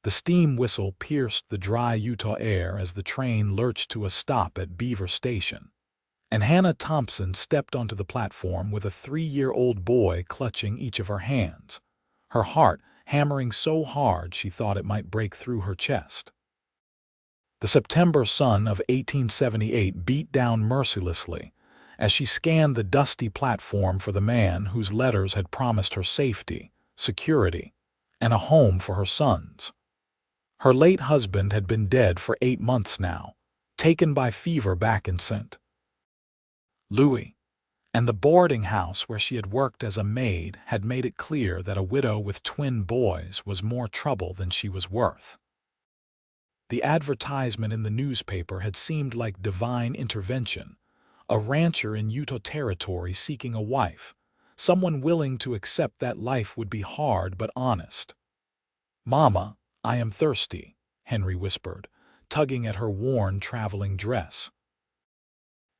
The steam whistle pierced the dry Utah air as the train lurched to a stop at Beaver Station, and Hannah Thompson stepped onto the platform with a 3-year-old boy clutching each of her hands, her heart hammering so hard she thought it might break through her chest. The September sun of 1878 beat down mercilessly as she scanned the dusty platform for the man whose letters had promised her safety, security, and a home for her sons. Her late husband had been dead for 8 months now, taken by fever back in St. Louis, and the boarding house where she had worked as a maid had made it clear that a widow with twin boys was more trouble than she was worth. The advertisement in the newspaper had seemed like divine intervention, a rancher in Utah Territory seeking a wife, someone willing to accept that life would be hard but honest. "Mama, I am thirsty," Henry whispered, tugging at her worn traveling dress.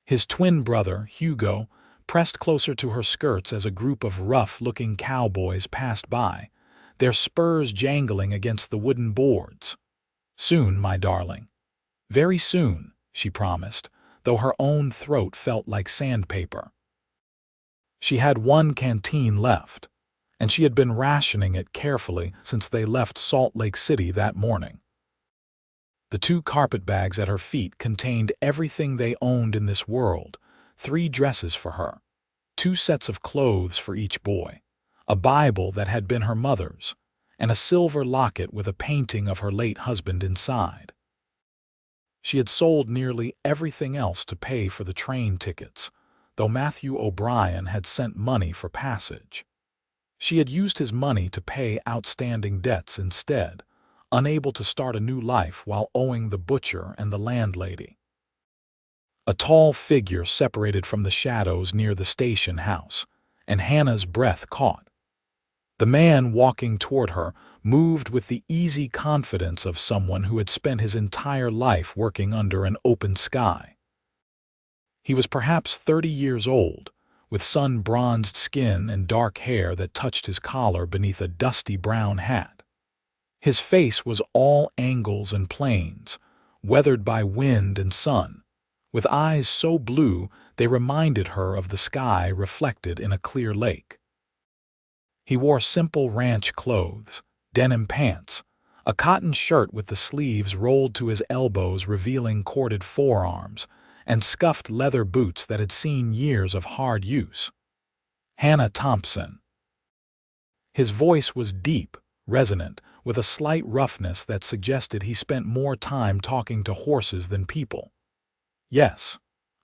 His twin brother, Hugo, pressed closer to her skirts as a group of rough-looking cowboys passed by, their spurs jangling against the wooden boards. "Soon, my darling." "Very soon," she promised, though her own throat felt like sandpaper. She had one canteen left, and she had been rationing it carefully since they left Salt Lake City that morning. The 2 carpetbags at her feet contained everything they owned in this world: 3 dresses for her, 2 sets of clothes for each boy, a Bible that had been her mother's, and a silver locket with a painting of her late husband inside. She had sold nearly everything else to pay for the train tickets, though Matthew O'Brien had sent money for passage. She had used his money to pay outstanding debts instead, unable to start a new life while owing the butcher and the landlady. A tall figure separated from the shadows near the station house, and Hannah's breath caught. The man walking toward her moved with the easy confidence of someone who had spent his entire life working under an open sky. He was perhaps 30 years old, with sun-bronzed skin and dark hair that touched his collar beneath a dusty brown hat. His face was all angles and planes, weathered by wind and sun, with eyes so blue they reminded her of the sky reflected in a clear lake. He wore simple ranch clothes, denim pants, a cotton shirt with the sleeves rolled to his elbows revealing corded forearms, and scuffed leather boots that had seen years of hard use. Hannah Thompson. His voice was deep, resonant, with a slight roughness that suggested he spent more time talking to horses than people. "Yes.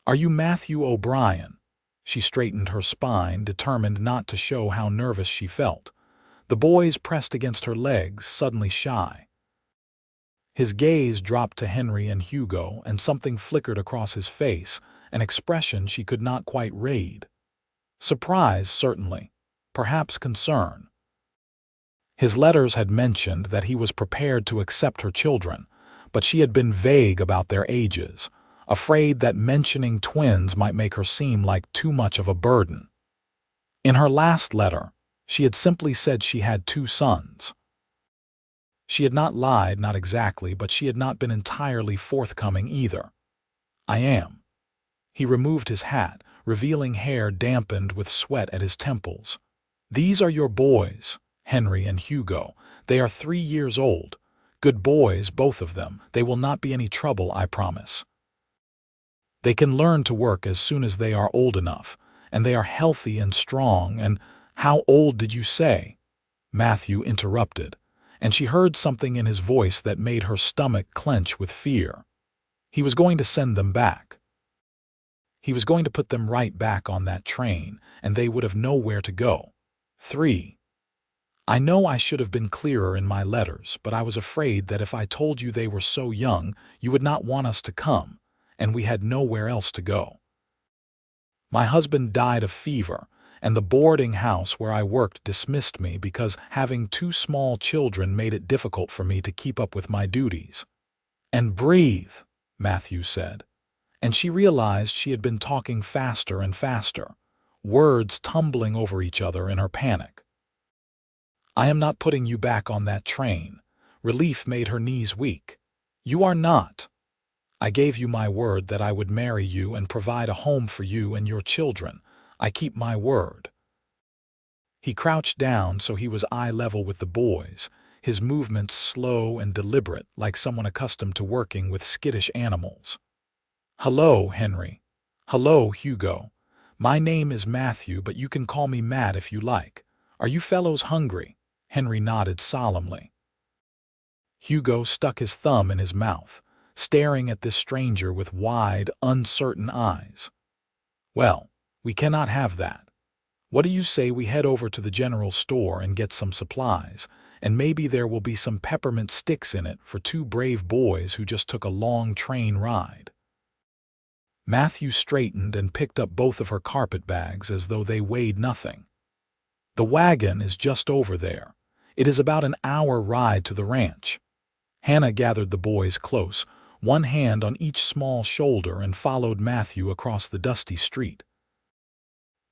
Are you Matthew O'Brien?" She straightened her spine, determined not to show how nervous she felt. The boys pressed against her legs, suddenly shy. His gaze dropped to Henry and Hugo, and something flickered across his face, an expression she could not quite read. Surprise, certainly. Perhaps concern. His letters had mentioned that he was prepared to accept her children, but she had been vague about their ages, afraid that mentioning twins might make her seem like too much of a burden. In her last letter, she had simply said she had 2 sons. She had not lied, not exactly, but she had not been entirely forthcoming either. "I am." He removed his hat, revealing hair dampened with sweat at his temples. "These are your boys, Henry and Hugo. They are 3 years old. Good boys, both of them. They will not be any trouble, I promise. They can learn to work as soon as they are old enough, and they are healthy and strong, and—" "How old did you say?" Matthew interrupted, and she heard something in his voice that made her stomach clench with fear. He was going to send them back. He was going to put them right back on that train, and they would have nowhere to go. 3. "I know I should have been clearer in my letters, but I was afraid that if I told you they were so young, you would not want us to come, and we had nowhere else to go. My husband died of fever, and the boarding house where I worked dismissed me because having 2 small children made it difficult for me to keep up with my duties." "And breathe," Matthew said, and she realized she had been talking faster and faster, words tumbling over each other in her panic. "I am not putting you back on that train. Relief made her knees weak. "You are not. I gave you my word that I would marry you and provide a home for you and your children. I keep my word." He crouched down so he was eye level with the boys, his movements slow and deliberate, like someone accustomed to working with skittish animals. "Hello, Henry. Hello, Hugo. My name is Matthew, but you can call me Matt if you like. Are you fellows hungry?" Henry nodded solemnly. Hugo stuck his thumb in his mouth, staring at this stranger with wide, uncertain eyes. "Well, we cannot have that. What do you say we head over to the general store and get some supplies, and maybe there will be some peppermint sticks in it for two brave boys who just took a long train ride." Matthew straightened and picked up both of her carpet bags as though they weighed nothing. "The wagon is just over there. It is about an hour ride to the ranch." Hannah gathered the boys close, one hand on each small shoulder, and followed Matthew across the dusty street.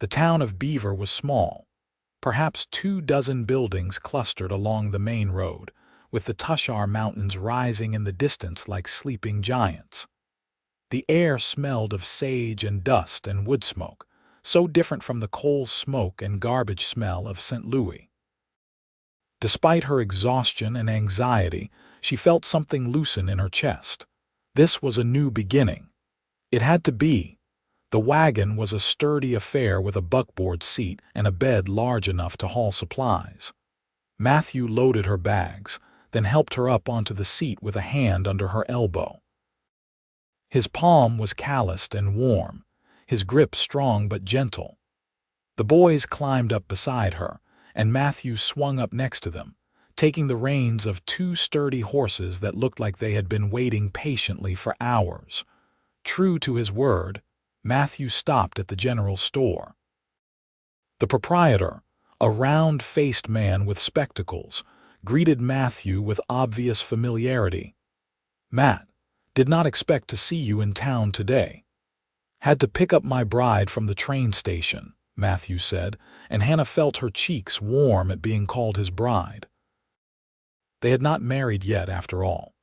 The town of Beaver was small. Perhaps 24 buildings clustered along the main road, with the Tushar Mountains rising in the distance like sleeping giants. The air smelled of sage and dust and wood smoke, so different from the coal smoke and garbage smell of St. Louis. Despite her exhaustion and anxiety, she felt something loosen in her chest. This was a new beginning. It had to be. The wagon was a sturdy affair with a buckboard seat and a bed large enough to haul supplies. Matthew loaded her bags, then helped her up onto the seat with a hand under her elbow. His palm was calloused and warm, his grip strong but gentle. The boys climbed up beside her, and Matthew swung up next to them, taking the reins of two sturdy horses that looked like they had been waiting patiently for hours. True to his word, Matthew stopped at the general store. The proprietor, a round-faced man with spectacles, greeted Matthew with obvious familiarity. "Matt, did not expect to see you in town today." "Had to pick up my bride from the train station," Matthew said, and Hannah felt her cheeks warm at being called his bride. They had not married yet, after all.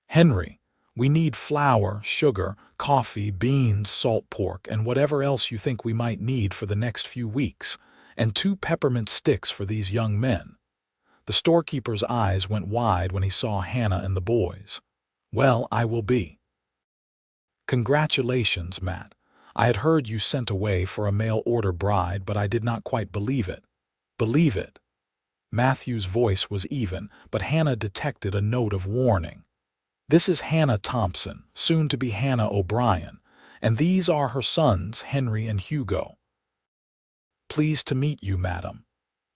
"Henry, we need flour, sugar, coffee, beans, salt pork, and whatever else you think we might need for the next few weeks, and 2 peppermint sticks for these young men." The storekeeper's eyes went wide when he saw Hannah and the boys. "Well, I will be." "Congratulations, Matt. I had heard you sent away for a mail-order bride, but I did not quite believe it." "Believe it?" Matthew's voice was even, but Hannah detected a note of warning. "This is Hannah Thompson, soon to be Hannah O'Brien, and these are her sons, Henry and Hugo." "Pleased to meet you, madam."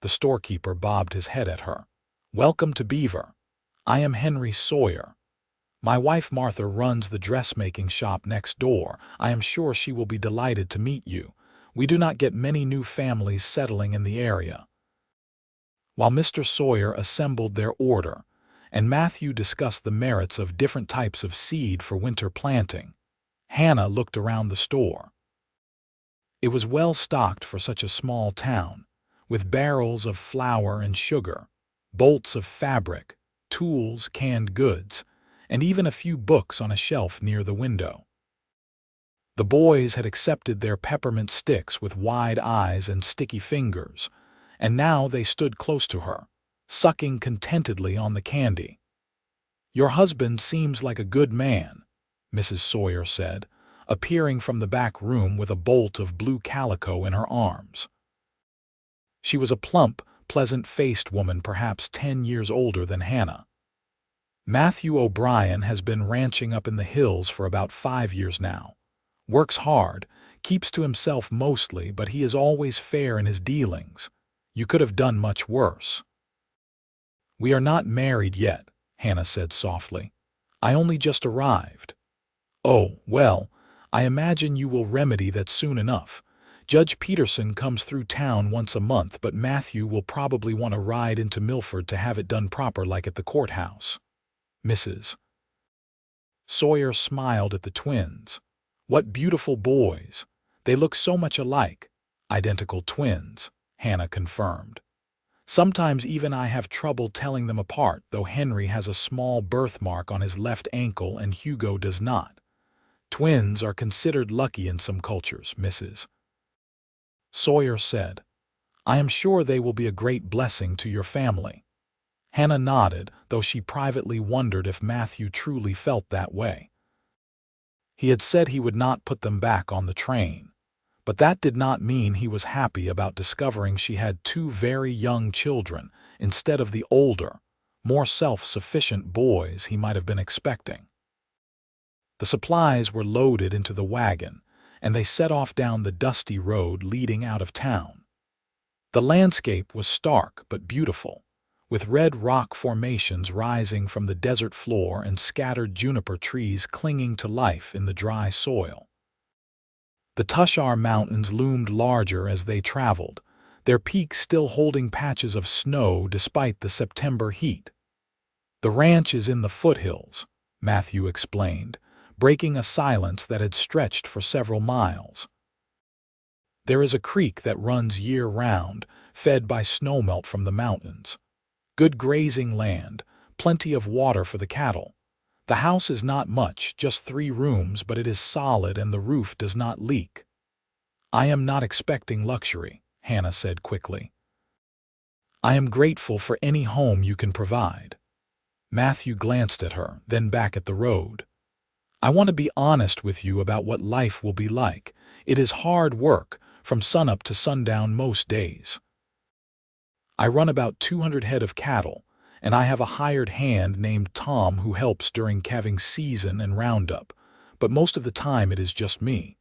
The storekeeper bobbed his head at her. "Welcome to Beaver. I am Henry Sawyer. My wife Martha runs the dressmaking shop next door. I am sure she will be delighted to meet you. We do not get many new families settling in the area." While Mr. Sawyer assembled their order, and Matthew discussed the merits of different types of seed for winter planting, Hannah looked around the store. It was well stocked for such a small town, with barrels of flour and sugar, bolts of fabric, tools, canned goods, and even a few books on a shelf near the window. The boys had accepted their peppermint sticks with wide eyes and sticky fingers, and now they stood close to her, sucking contentedly on the candy. "Your husband seems like a good man," Mrs. Sawyer said, appearing from the back room with a bolt of blue calico in her arms. She was a plump, pleasant-faced woman, perhaps 10 years older than Hannah. "Matthew O'Brien has been ranching up in the hills for about 5 years now. Works hard, keeps to himself mostly, but he is always fair in his dealings. You could have done much worse." "We are not married yet," Hannah said softly. "I only just arrived." "Oh, well, I imagine you will remedy that soon enough. Judge Peterson comes through town once a month, but Matthew will probably want to ride into Milford to have it done proper, like at the courthouse." Mrs. Sawyer smiled at the twins. "What beautiful boys. They look so much alike." "Identical twins," Hannah confirmed. Sometimes even I have trouble telling them apart, though Henry has a small birthmark on his left ankle and Hugo does not. Twins are considered lucky in some cultures, Mrs. Sawyer said. I am sure they will be a great blessing to your family. Hannah nodded, though she privately wondered if Matthew truly felt that way. He had said he would not put them back on the train, but that did not mean he was happy about discovering she had two very young children instead of the older, more self-sufficient boys he might have been expecting. The supplies were loaded into the wagon, and they set off down the dusty road leading out of town. The landscape was stark but beautiful, with red rock formations rising from the desert floor and scattered juniper trees clinging to life in the dry soil. The Tushar Mountains loomed larger as they traveled, their peaks still holding patches of snow despite the September heat. The ranch is in the foothills, Matthew explained, breaking a silence that had stretched for several miles. There is a creek that runs year-round, fed by snowmelt from the mountains. Good grazing land, plenty of water for the cattle. The house is not much, just 3 rooms, but it is solid and the roof does not leak. I am not expecting luxury, Hannah said quickly. I am grateful for any home you can provide. Matthew glanced at her, then back at the road. I want to be honest with you about what life will be like. It is hard work, from sunup to sundown most days. I run about 200 head of cattle, and I have a hired hand named Tom who helps during calving season and roundup, but most of the time it is just me.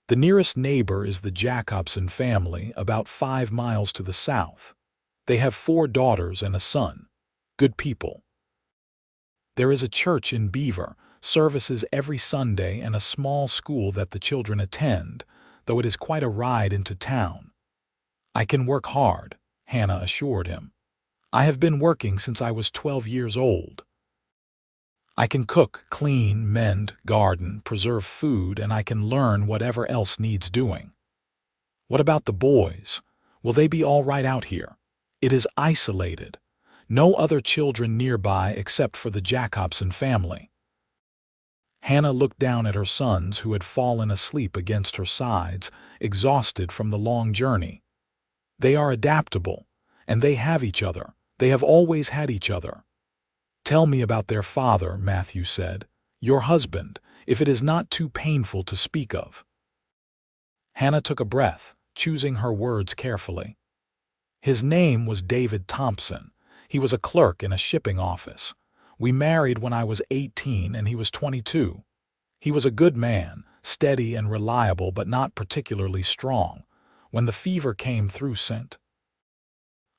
The nearest neighbor is the Jacobson family, about 5 miles to the south. They have 4 daughters and a son. Good people. There is a church in Beaver, services every Sunday, and a small school that the children attend, though it is quite a ride into town. I can work hard, Hannah assured him. I have been working since I was 12 years old. I can cook, clean, mend, garden, preserve food, and I can learn whatever else needs doing. What about the boys? Will they be all right out here? It is isolated. No other children nearby except for the Jacobson family. Hannah looked down at her sons who had fallen asleep against her sides, exhausted from the long journey. They are adaptable, and they have each other. They have always had each other. Tell me about their father, Matthew said. Your husband, if it is not too painful to speak of. Hannah took a breath, choosing her words carefully. His name was David Thompson. He was a clerk in a shipping office. We married when I was 18 and he was 22. He was a good man, steady and reliable but not particularly strong. When the fever came through St.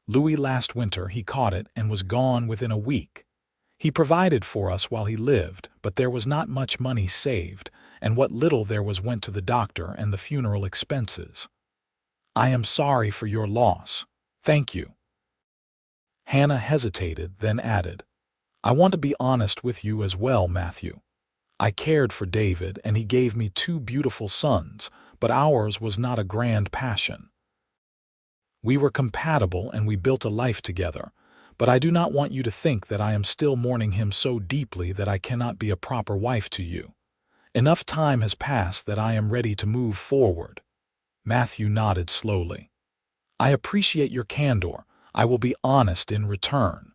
Louis last winter, he caught it and was gone within a week. He provided for us while he lived, but there was not much money saved, and what little there was went to the doctor and the funeral expenses. I am sorry for your loss. Thank you. Hannah hesitated, then added, I want to be honest with you as well, Matthew. I cared for David, and he gave me 2 beautiful sons, but ours was not a grand passion. We were compatible and we built a life together, but I do not want you to think that I am still mourning him so deeply that I cannot be a proper wife to you. Enough time has passed that I am ready to move forward. Matthew nodded slowly. I appreciate your candor. I will be honest in return.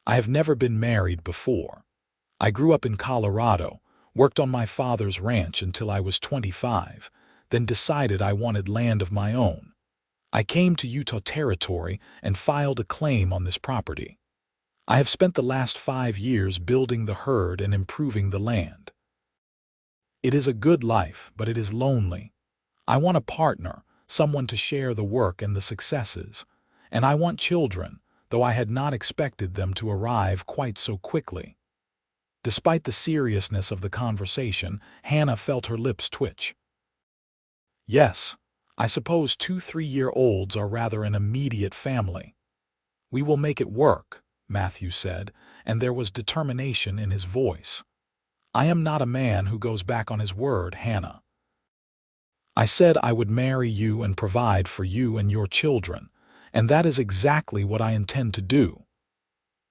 I have never been married before. I grew up in Colorado, worked on my father's ranch until I was 25, then decided I wanted land of my own. I came to Utah Territory and filed a claim on this property. I have spent the last 5 years building the herd and improving the land. It is a good life, but it is lonely. I want a partner, someone to share the work and the successes. And I want children, though I had not expected them to arrive quite so quickly. Despite the seriousness of the conversation, Hannah felt her lips twitch. Yes, I suppose 2-3-year-olds are rather an immediate family. We will make it work, Matthew said, and there was determination in his voice. I am not a man who goes back on his word, Hannah. I said I would marry you and provide for you and your children, and that is exactly what I intend to do."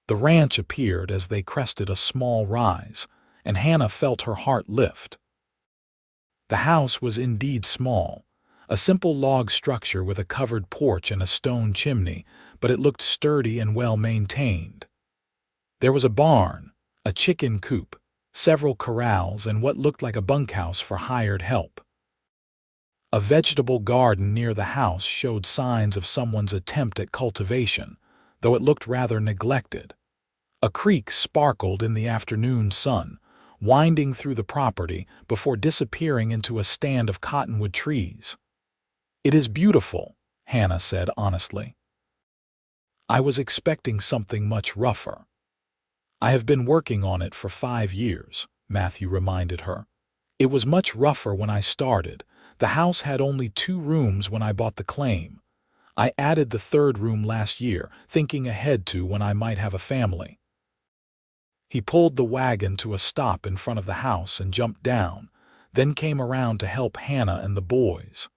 The ranch appeared as they crested a small rise, and Hannah felt her heart lift. The house was indeed small, a simple log structure with a covered porch and a stone chimney, but it looked sturdy and well maintained. There was a barn, a chicken coop, several corrals, and what looked like a bunkhouse for hired help. A vegetable garden near the house showed signs of someone's attempt at cultivation, though it looked rather neglected. A creek sparkled in the afternoon sun, winding through the property before disappearing into a stand of cottonwood trees. "It is beautiful," Hannah said honestly. "I was expecting something much rougher." "I have been working on it for 5 years," Matthew reminded her. "It was much rougher when I started. The house had only 2 rooms when I bought the claim. I added the 3rd room last year, thinking ahead to when I might have a family." He pulled the wagon to a stop in front of the house and jumped down, then came around to help Hannah and the boys.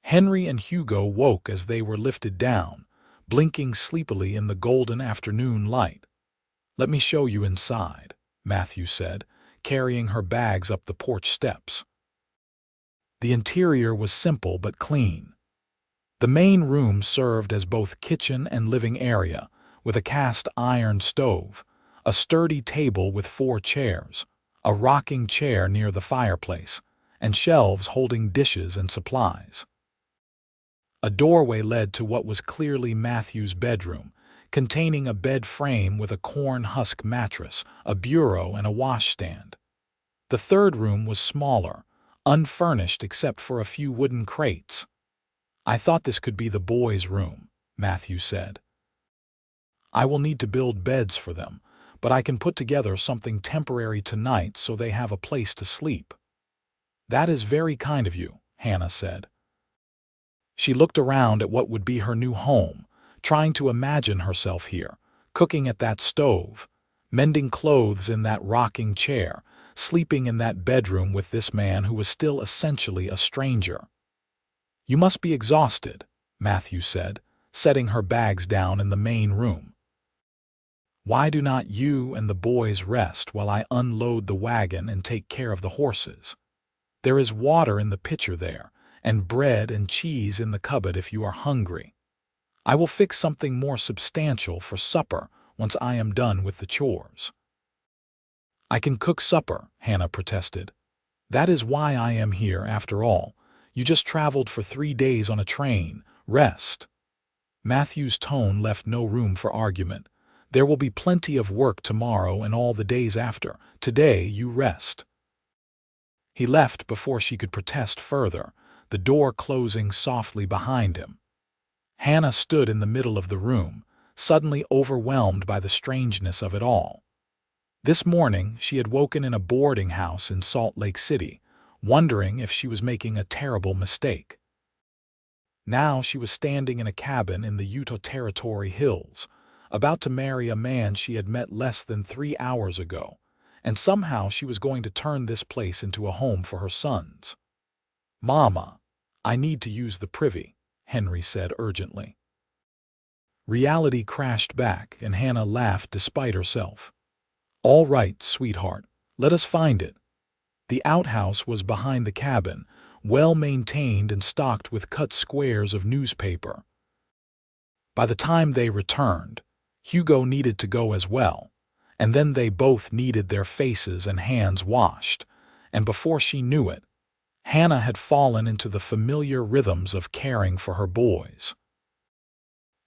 Henry and Hugo woke as they were lifted down, blinking sleepily in the golden afternoon light. "Let me show you inside," Matthew said, carrying her bags up the porch steps. The interior was simple but clean. The main room served as both kitchen and living area, with a cast iron stove, a sturdy table with 4 chairs, a rocking chair near the fireplace, and shelves holding dishes and supplies. A doorway led to what was clearly Matthew's bedroom, containing a bed frame with a corn husk mattress, a bureau, and a washstand. The 3rd room was smaller, unfurnished except for a few wooden crates. "I thought this could be the boys' room," Matthew said. "I will need to build beds for them, but I can put together something temporary tonight so they have a place to sleep." "That is very kind of you," Hannah said. She looked around at what would be her new home, trying to imagine herself here, cooking at that stove, mending clothes in that rocking chair, sleeping in that bedroom with this man who was still essentially a stranger. "You must be exhausted," Matthew said, setting her bags down in the main room. "Why do not you and the boys rest while I unload the wagon and take care of the horses? There is water in the pitcher there, and bread and cheese in the cupboard if you are hungry. I will fix something more substantial for supper once I am done with the chores." "I can cook supper," Hannah protested. "That is why I am here after all. You just traveled for 3 days on a train. Rest." Matthew's tone left no room for argument. "There will be plenty of work tomorrow and all the days after. Today you rest." He left before she could protest further, the door closing softly behind him. Hannah stood in the middle of the room, suddenly overwhelmed by the strangeness of it all. This morning she had woken in a boarding house in Salt Lake City, wondering if she was making a terrible mistake. Now she was standing in a cabin in the Utah Territory hills, about to marry a man she had met less than 3 hours ago, and somehow she was going to turn this place into a home for her sons. "Mama, I need to use the privy," Henry said urgently. Reality crashed back, and Hannah laughed despite herself. "All right, sweetheart, let us find it." The outhouse was behind the cabin, well maintained and stocked with cut squares of newspaper. By the time they returned, Hugo needed to go as well, and then they both needed their faces and hands washed, and before she knew it, Hannah had fallen into the familiar rhythms of caring for her boys.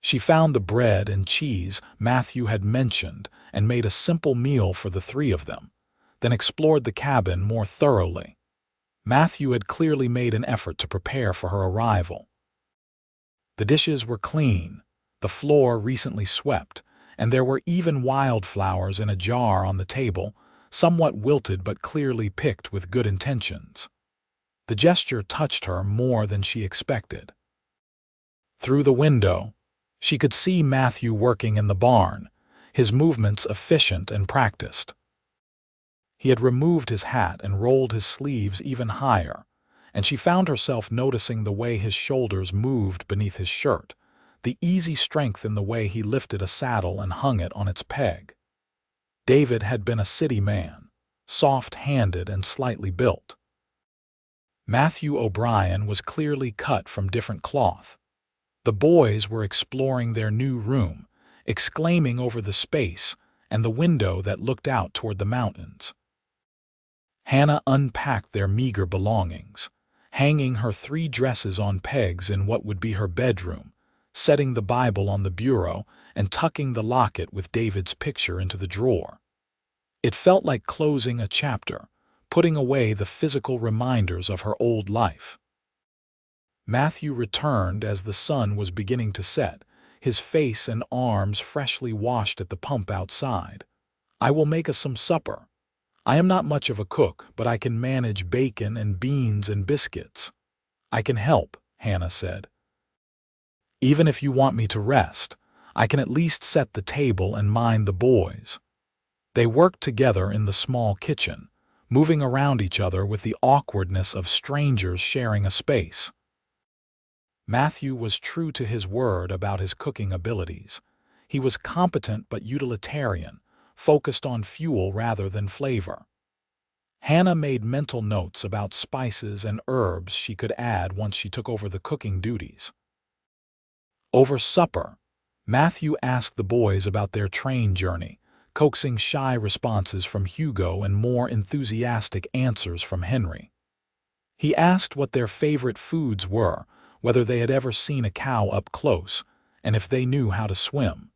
She found the bread and cheese Matthew had mentioned and made a simple meal for the 3 of them, then explored the cabin more thoroughly. Matthew had clearly made an effort to prepare for her arrival. The dishes were clean, the floor recently swept, and there were even wildflowers in a jar on the table, somewhat wilted but clearly picked with good intentions. The gesture touched her more than she expected. Through the window, she could see Matthew working in the barn, his movements efficient and practiced. He had removed his hat and rolled his sleeves even higher, and she found herself noticing the way his shoulders moved beneath his shirt, the easy strength in the way he lifted a saddle and hung it on its peg. David had been a city man, soft-handed and slightly built. Matthew O'Brien was clearly cut from different cloth. The boys were exploring their new room, exclaiming over the space and the window that looked out toward the mountains. Hannah unpacked their meager belongings, hanging her 3 dresses on pegs in what would be her bedroom, setting the Bible on the bureau, and tucking the locket with David's picture into the drawer. It felt like closing a chapter, putting away the physical reminders of her old life. Matthew returned as the sun was beginning to set, his face and arms freshly washed at the pump outside. "I will make us some supper. I am not much of a cook, but I can manage bacon and beans and biscuits." "I can help," Hannah said. "Even if you want me to rest, I can at least set the table and mind the boys." They worked together in the small kitchen, moving around each other with the awkwardness of strangers sharing a space. Matthew was true to his word about his cooking abilities. He was competent but utilitarian, focused on fuel rather than flavor. Hannah made mental notes about spices and herbs she could add once she took over the cooking duties. Over supper, Matthew asked the boys about their train journey, coaxing shy responses from Hugo and more enthusiastic answers from Henry. He asked what their favorite foods were, whether they had ever seen a cow up close, and if they knew how to swim.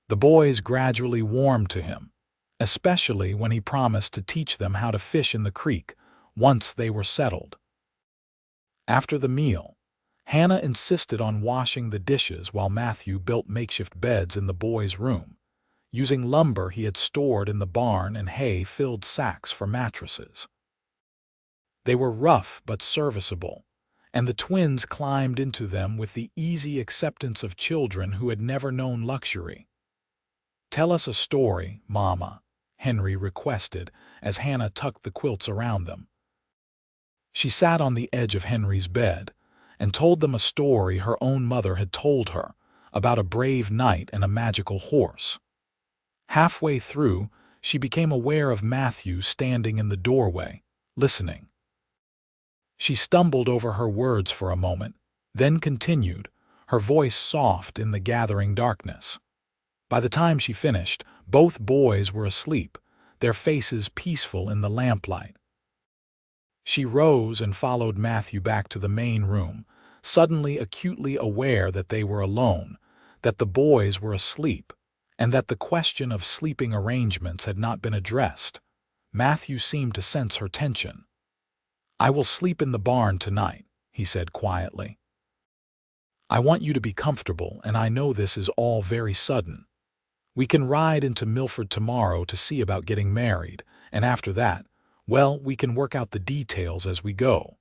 The boys gradually warmed to him, especially when he promised to teach them how to fish in the creek once they were settled. After the meal, Hannah insisted on washing the dishes while Matthew built makeshift beds in the boys' room, using lumber he had stored in the barn and hay-filled sacks for mattresses. They were rough but serviceable, and the twins climbed into them with the easy acceptance of children who had never known luxury. "Tell us a story, Mama," Henry requested as Hannah tucked the quilts around them. She sat on the edge of Henry's bed and told them a story her own mother had told her about a brave knight and a magical horse. Halfway through, she became aware of Matthew standing in the doorway, listening. She stumbled over her words for a moment, then continued, her voice soft in the gathering darkness. By the time she finished, both boys were asleep, their faces peaceful in the lamplight. She rose and followed Matthew back to the main room, suddenly acutely aware that they were alone, that the boys were asleep, and that the question of sleeping arrangements had not been addressed. Matthew seemed to sense her tension. "I will sleep in the barn tonight," he said quietly. "I want you to be comfortable, and I know this is all very sudden. We can ride into Milford tomorrow to see about getting married, and after that, well, we can work out the details as we go."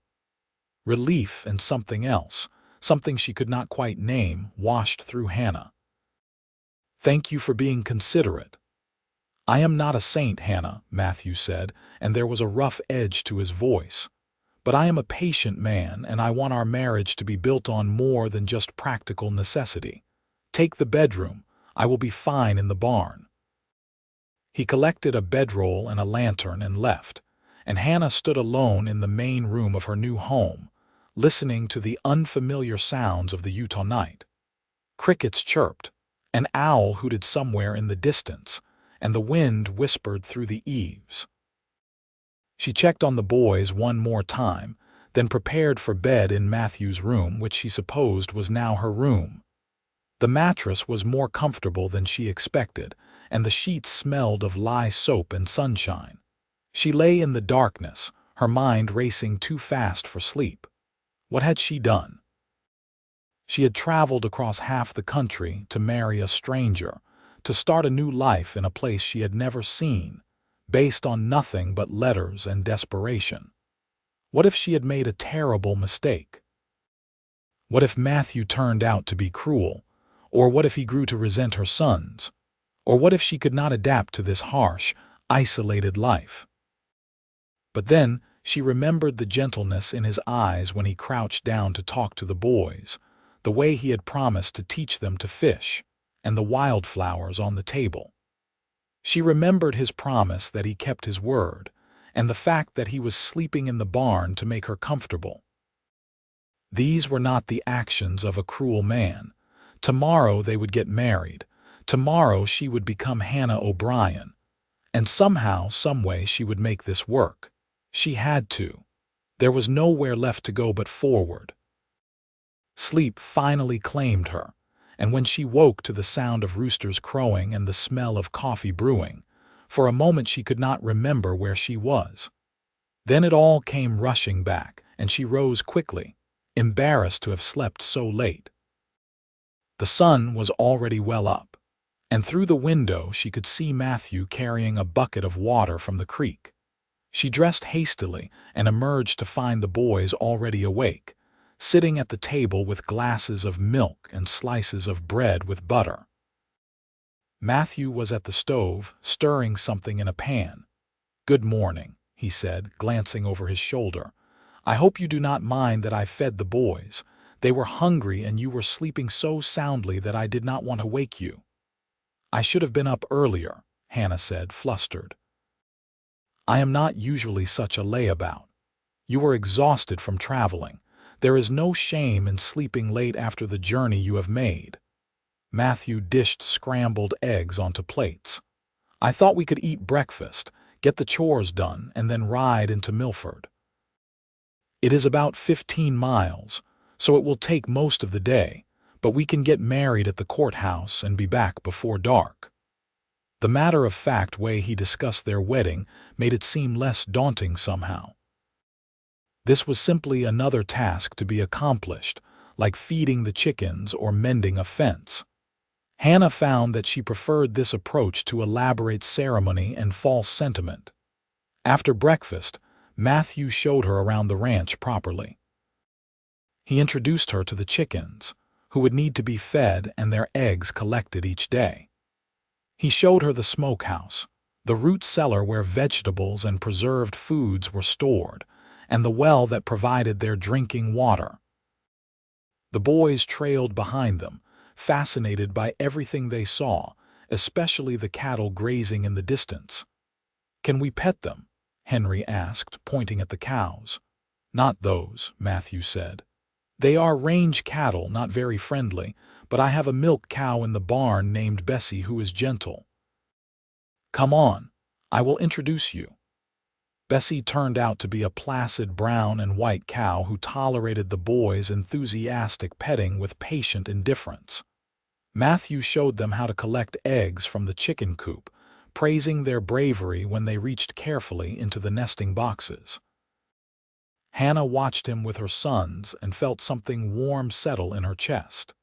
Relief and something else, something she could not quite name, washed through Hannah. "Thank you for being considerate." "I am not a saint, Hannah," Matthew said, and there was a rough edge to his voice. "But I am a patient man, and I want our marriage to be built on more than just practical necessity. Take the bedroom. I will be fine in the barn." He collected a bedroll and a lantern and left, and Hannah stood alone in the main room of her new home, listening to the unfamiliar sounds of the Utah night. Crickets chirped, an owl hooted somewhere in the distance, and the wind whispered through the eaves. She checked on the boys one more time, then prepared for bed in Matthew's room, which she supposed was now her room. The mattress was more comfortable than she expected, and the sheets smelled of lye soap and sunshine. She lay in the darkness, her mind racing too fast for sleep. What had she done? She had traveled across half the country to marry a stranger, to start a new life in a place she had never seen, based on nothing but letters and desperation. What if she had made a terrible mistake? What if Matthew turned out to be cruel? Or what if he grew to resent her sons? Or what if she could not adapt to this harsh, isolated life? But then she remembered the gentleness in his eyes when he crouched down to talk to the boys, the way he had promised to teach them to fish, and the wildflowers on the table. She remembered his promise that he kept his word, and the fact that he was sleeping in the barn to make her comfortable. These were not the actions of a cruel man. Tomorrow they would get married. Tomorrow she would become Hannah O'Brien. And somehow, someway she would make this work. She had to. There was nowhere left to go but forward. Sleep finally claimed her, and when she woke to the sound of roosters crowing and the smell of coffee brewing, for a moment she could not remember where she was. Then it all came rushing back, and she rose quickly, embarrassed to have slept so late. The sun was already well up, and through the window she could see Matthew carrying a bucket of water from the creek. She dressed hastily and emerged to find the boys already awake, sitting at the table with glasses of milk and slices of bread with butter. Matthew was at the stove, stirring something in a pan. "Good morning," he said, glancing over his shoulder. "I hope you do not mind that I fed the boys. They were hungry and you were sleeping so soundly that I did not want to wake you." "I should have been up earlier," Hannah said, flustered. "I am not usually such a layabout. You were exhausted from traveling. There is no shame in sleeping late after the journey you have made." Matthew dished scrambled eggs onto plates. "I thought we could eat breakfast, get the chores done, and then ride into Milford. It is about 15 miles, so it will take most of the day, but we can get married at the courthouse and be back before dark." The matter-of-fact way he discussed their wedding made it seem less daunting somehow. This was simply another task to be accomplished, like feeding the chickens or mending a fence. Hannah found that she preferred this approach to elaborate ceremony and false sentiment. After breakfast, Matthew showed her around the ranch properly. He introduced her to the chickens, who would need to be fed and their eggs collected each day. He showed her the smokehouse, the root cellar where vegetables and preserved foods were stored, and the well that provided their drinking water. The boys trailed behind them, fascinated by everything they saw, especially the cattle grazing in the distance. "Can we pet them?" Henry asked, pointing at the cows. "Not those," Matthew said. "They are range cattle, not very friendly, but I have a milk cow in the barn named Bessie who is gentle. Come on, I will introduce you." Bessie turned out to be a placid brown and white cow who tolerated the boys' enthusiastic petting with patient indifference. Matthew showed them how to collect eggs from the chicken coop, praising their bravery when they reached carefully into the nesting boxes. Hannah watched him with her sons and felt something warm settle in her chest.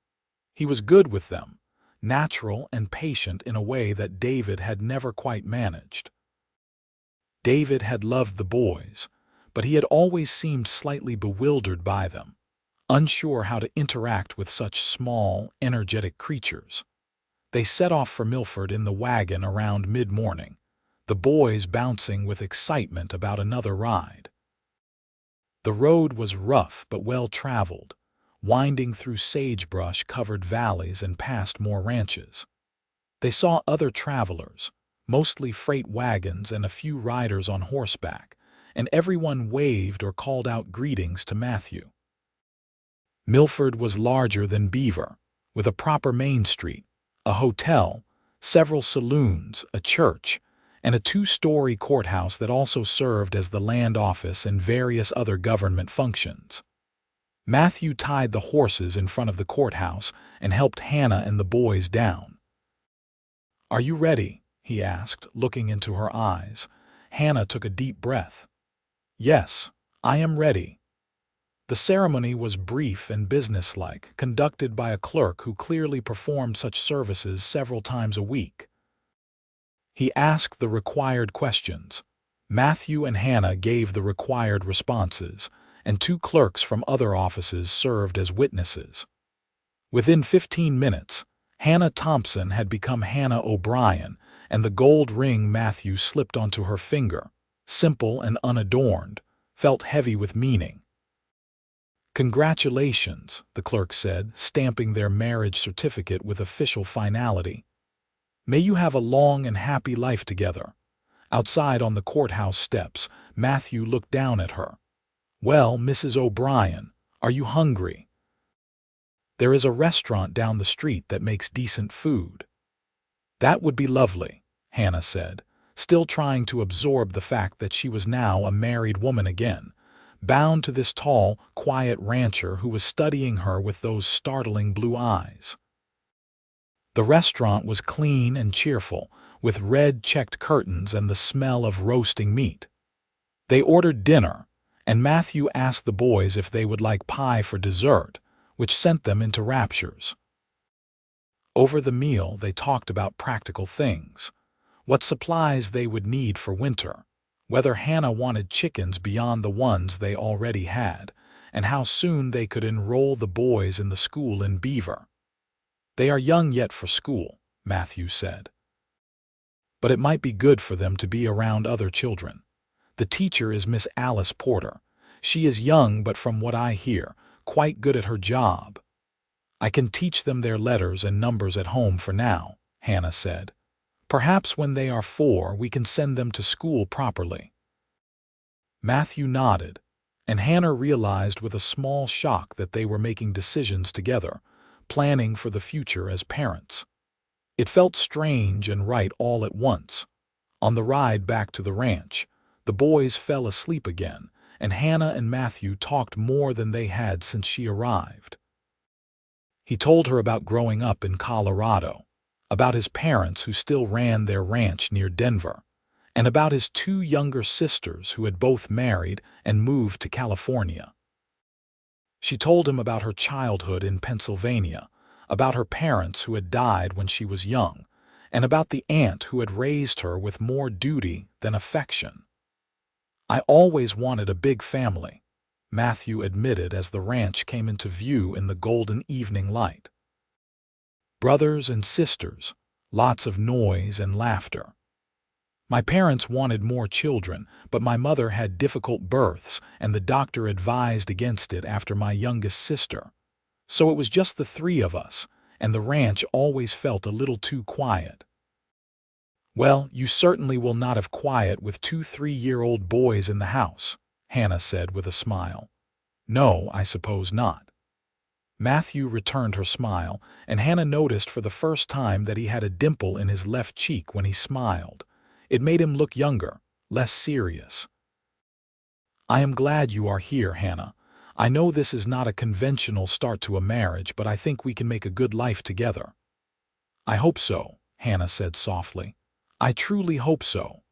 He was good with them, natural and patient in a way that David had never quite managed. David had loved the boys, but he had always seemed slightly bewildered by them, unsure how to interact with such small, energetic creatures. They set off for Milford in the wagon around mid-morning, the boys bouncing with excitement about another ride. The road was rough but well-traveled, winding through sagebrush-covered valleys and past more ranches. They saw other travelers, mostly freight wagons and a few riders on horseback, and everyone waved or called out greetings to Matthew. Milford was larger than Beaver, with a proper main street, a hotel, several saloons, a church, and a 2-story courthouse that also served as the land office and various other government functions. Matthew tied the horses in front of the courthouse and helped Hannah and the boys down. "Are you ready?" he asked, looking into her eyes. Hannah took a deep breath. "Yes, I am ready." The ceremony was brief and businesslike, conducted by a clerk who clearly performed such services several times a week. He asked the required questions. Matthew and Hannah gave the required responses, and 2 clerks from other offices served as witnesses. Within 15 minutes, Hannah Thompson had become Hannah O'Brien, and the gold ring Matthew slipped onto her finger, simple and unadorned, felt heavy with meaning. "Congratulations," the clerk said, stamping their marriage certificate with official finality. "May you have a long and happy life together." Outside on the courthouse steps, Matthew looked down at her. "Well, Mrs. O'Brien, are you hungry? There is a restaurant down the street that makes decent food." "That would be lovely," Hannah said, still trying to absorb the fact that she was now a married woman again, bound to this tall, quiet rancher who was studying her with those startling blue eyes. The restaurant was clean and cheerful, with red-checked curtains and the smell of roasting meat. They ordered dinner, and Matthew asked the boys if they would like pie for dessert, which sent them into raptures. Over the meal, they talked about practical things, what supplies they would need for winter, whether Hannah wanted chickens beyond the ones they already had, and how soon they could enroll the boys in the school in Beaver. "They are young yet for school," Matthew said. "But it might be good for them to be around other children. The teacher is Miss Alice Porter. She is young, but from what I hear, quite good at her job. I can teach them their letters and numbers at home for now," Hannah said. "Perhaps when they are 4, we can send them to school properly." Matthew nodded, and Hannah realized with a small shock that they were making decisions together, planning for the future as parents. It felt strange and right all at once. On the ride back to the ranch, the boys fell asleep again, and Hannah and Matthew talked more than they had since she arrived. He told her about growing up in Colorado, about his parents who still ran their ranch near Denver, and about his 2 younger sisters who had both married and moved to California. She told him about her childhood in Pennsylvania, about her parents who had died when she was young, and about the aunt who had raised her with more duty than affection. "I always wanted a big family," Matthew admitted as the ranch came into view in the golden evening light. "Brothers and sisters, lots of noise and laughter. My parents wanted more children, but my mother had difficult births and the doctor advised against it after my youngest sister. So it was just the 3 of us, and the ranch always felt a little too quiet." "Well, you certainly will not have quiet with 2 3-year-old boys in the house," Hannah said with a smile. "No, I suppose not." Matthew returned her smile, and Hannah noticed for the first time that he had a dimple in his left cheek when he smiled. It made him look younger, less serious. "I am glad you are here, Hannah. I know this is not a conventional start to a marriage, but I think we can make a good life together." "I hope so," Hannah said softly. "I truly hope so."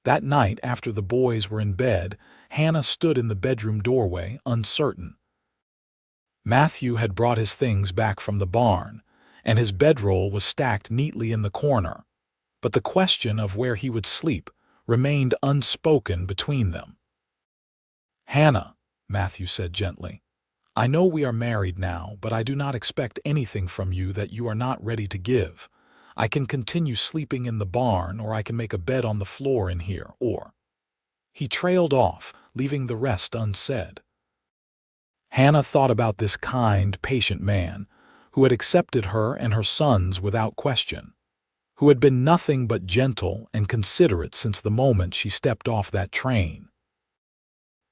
That night, after the boys were in bed, Hannah stood in the bedroom doorway, uncertain. Matthew had brought his things back from the barn, and his bedroll was stacked neatly in the corner. But the question of where he would sleep remained unspoken between them. "Hannah," Matthew said gently, "I know we are married now, but I do not expect anything from you that you are not ready to give. I can continue sleeping in the barn, or I can make a bed on the floor in here, or—" He trailed off, leaving the rest unsaid. Hannah thought about this kind, patient man, who had accepted her and her sons without question, who had been nothing but gentle and considerate since the moment she stepped off that train.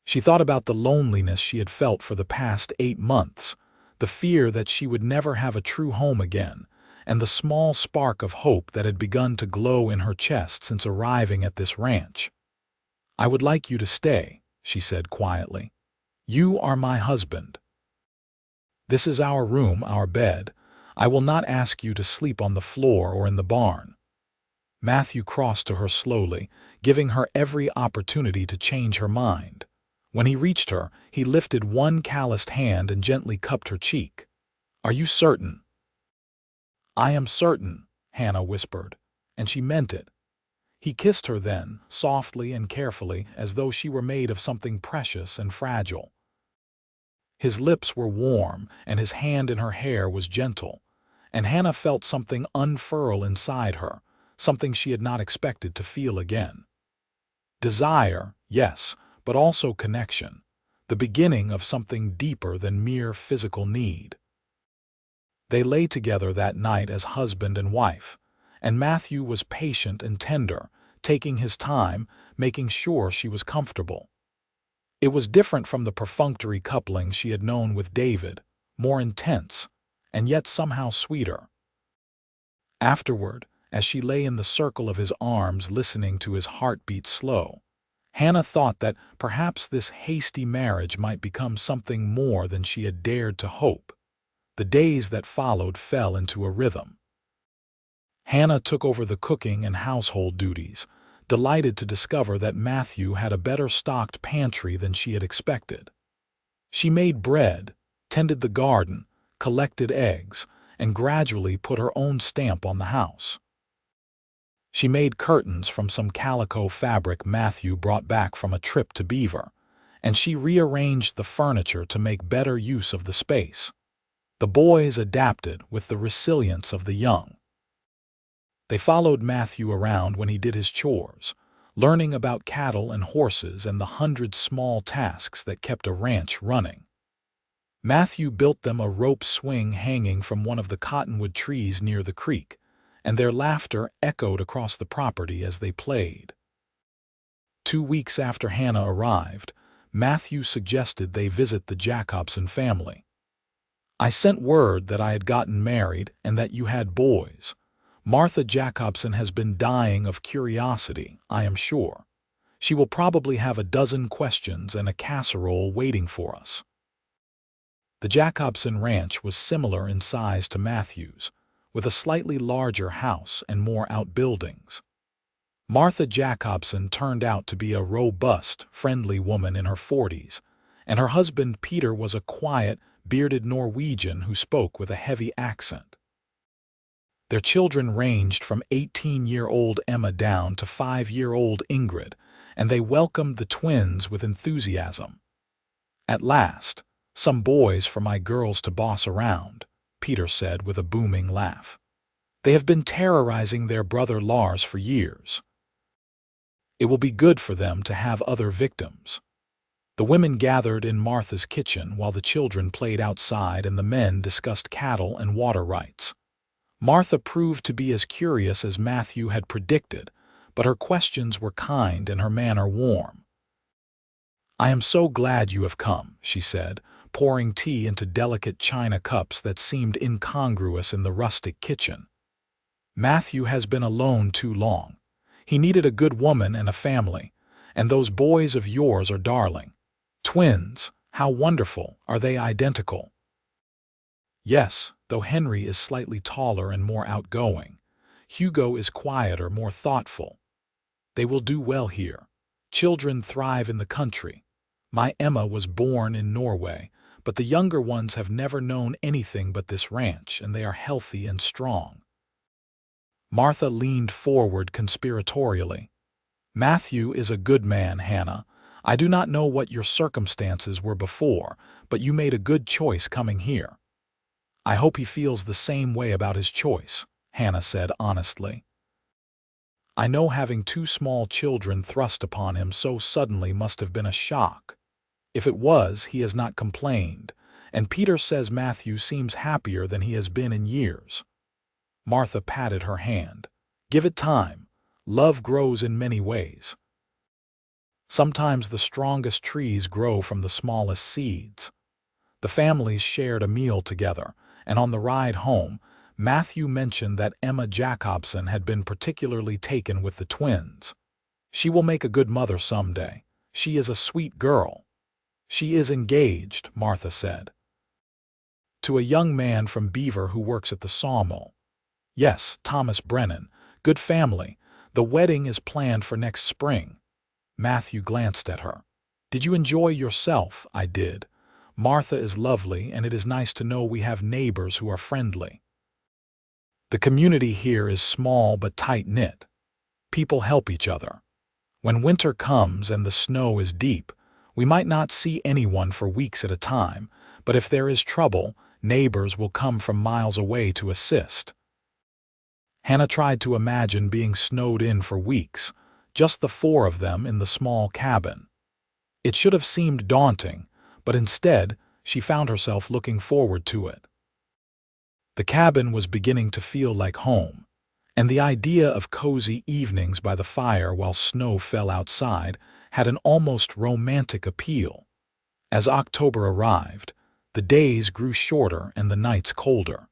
She thought about the loneliness she had felt for the past 8 months, the fear that she would never have a true home again, and the small spark of hope that had begun to glow in her chest since arriving at this ranch. "I would like you to stay," she said quietly. "You are my husband. This is our room, our bed. I will not ask you to sleep on the floor or in the barn." Matthew crossed to her slowly, giving her every opportunity to change her mind. When he reached her, he lifted one calloused hand and gently cupped her cheek. "Are you certain?" "I am certain," Hannah whispered, and she meant it. He kissed her then, softly and carefully, as though she were made of something precious and fragile. His lips were warm, and his hand in her hair was gentle, and Hannah felt something unfurl inside her, something she had not expected to feel again. Desire, yes, but also connection. the beginning of something deeper than mere physical need. They lay together that night as husband and wife, and Matthew was patient and tender, taking his time, making sure she was comfortable. It was different from the perfunctory coupling she had known with David, more intense, and yet somehow sweeter. Afterward, as she lay in the circle of his arms listening to his heartbeat slow, Hannah thought that perhaps this hasty marriage might become something more than she had dared to hope. The days that followed fell into a rhythm. Hannah took over the cooking and household duties, delighted to discover that Matthew had a better stocked pantry than she had expected. She made bread, tended the garden, collected eggs, and gradually put her own stamp on the house. She made curtains from some calico fabric Matthew brought back from a trip to Beaver, and she rearranged the furniture to make better use of the space. The boys adapted with the resilience of the young. They followed Matthew around when he did his chores, learning about cattle and horses and the 100 small tasks that kept a ranch running. Matthew built them a rope swing hanging from one of the cottonwood trees near the creek, and their laughter echoed across the property as they played. 2 weeks after Hannah arrived, Matthew suggested they visit the Jacobson family. "I sent word that I had gotten married and that you had boys. Martha Jacobson has been dying of curiosity, I am sure. She will probably have a dozen questions and a casserole waiting for us." The Jacobson ranch was similar in size to Matthew's, with a slightly larger house and more outbuildings. Martha Jacobson turned out to be a robust, friendly woman in her 40s, and her husband Peter was a quiet, bearded Norwegian who spoke with a heavy accent. Their children ranged from 18-year-old Emma down to 5-year-old Ingrid, and they welcomed the twins with enthusiasm. "At last, some boys for my girls to boss around," Peter said with a booming laugh. "They have been terrorizing their brother Lars for years. It will be good for them to have other victims." The women gathered in Martha's kitchen while the children played outside and the men discussed cattle and water rights. Martha proved to be as curious as Matthew had predicted, but her questions were kind and her manner warm. "I am so glad you have come," she said, pouring tea into delicate china cups that seemed incongruous in the rustic kitchen. "Matthew has been alone too long. He needed a good woman and a family, and those boys of yours are darling. Twins, how wonderful, are they identical?" "Yes, though Henry is slightly taller and more outgoing. Hugo is quieter, more thoughtful. They will do well here. Children thrive in the country. My Emma was born in Norway, but the younger ones have never known anything but this ranch, and they are healthy and strong." Martha leaned forward conspiratorially. "Matthew is a good man, Hannah. I do not know what your circumstances were before, but you made a good choice coming here." "I hope he feels the same way about his choice," Hannah said honestly. "I know having 2 small children thrust upon him so suddenly must have been a shock. If it was, he has not complained, and Peter says Matthew seems happier than he has been in years." Martha patted her hand. "Give it time. Love grows in many ways. Sometimes the strongest trees grow from the smallest seeds." The families shared a meal together, and on the ride home, Matthew mentioned that Emma Jacobson had been particularly taken with the twins. "She will make a good mother someday. She is a sweet girl." "She is engaged," Martha said. "To a young man from Beaver who works at the sawmill." "Yes, Thomas Brennan. Good family. The wedding is planned for next spring." Matthew glanced at her. "Did you enjoy yourself?" "I did. Martha is lovely, and it is nice to know we have neighbors who are friendly. The community here is small but tight-knit. People help each other. When winter comes and the snow is deep, we might not see anyone for weeks at a time, but if there is trouble, neighbors will come from miles away to assist." Hannah tried to imagine being snowed in for weeks, just the 4 of them in the small cabin. It should have seemed daunting, but instead, she found herself looking forward to it. The cabin was beginning to feel like home, and the idea of cozy evenings by the fire while snow fell outside had an almost romantic appeal. As October arrived, the days grew shorter and the nights colder.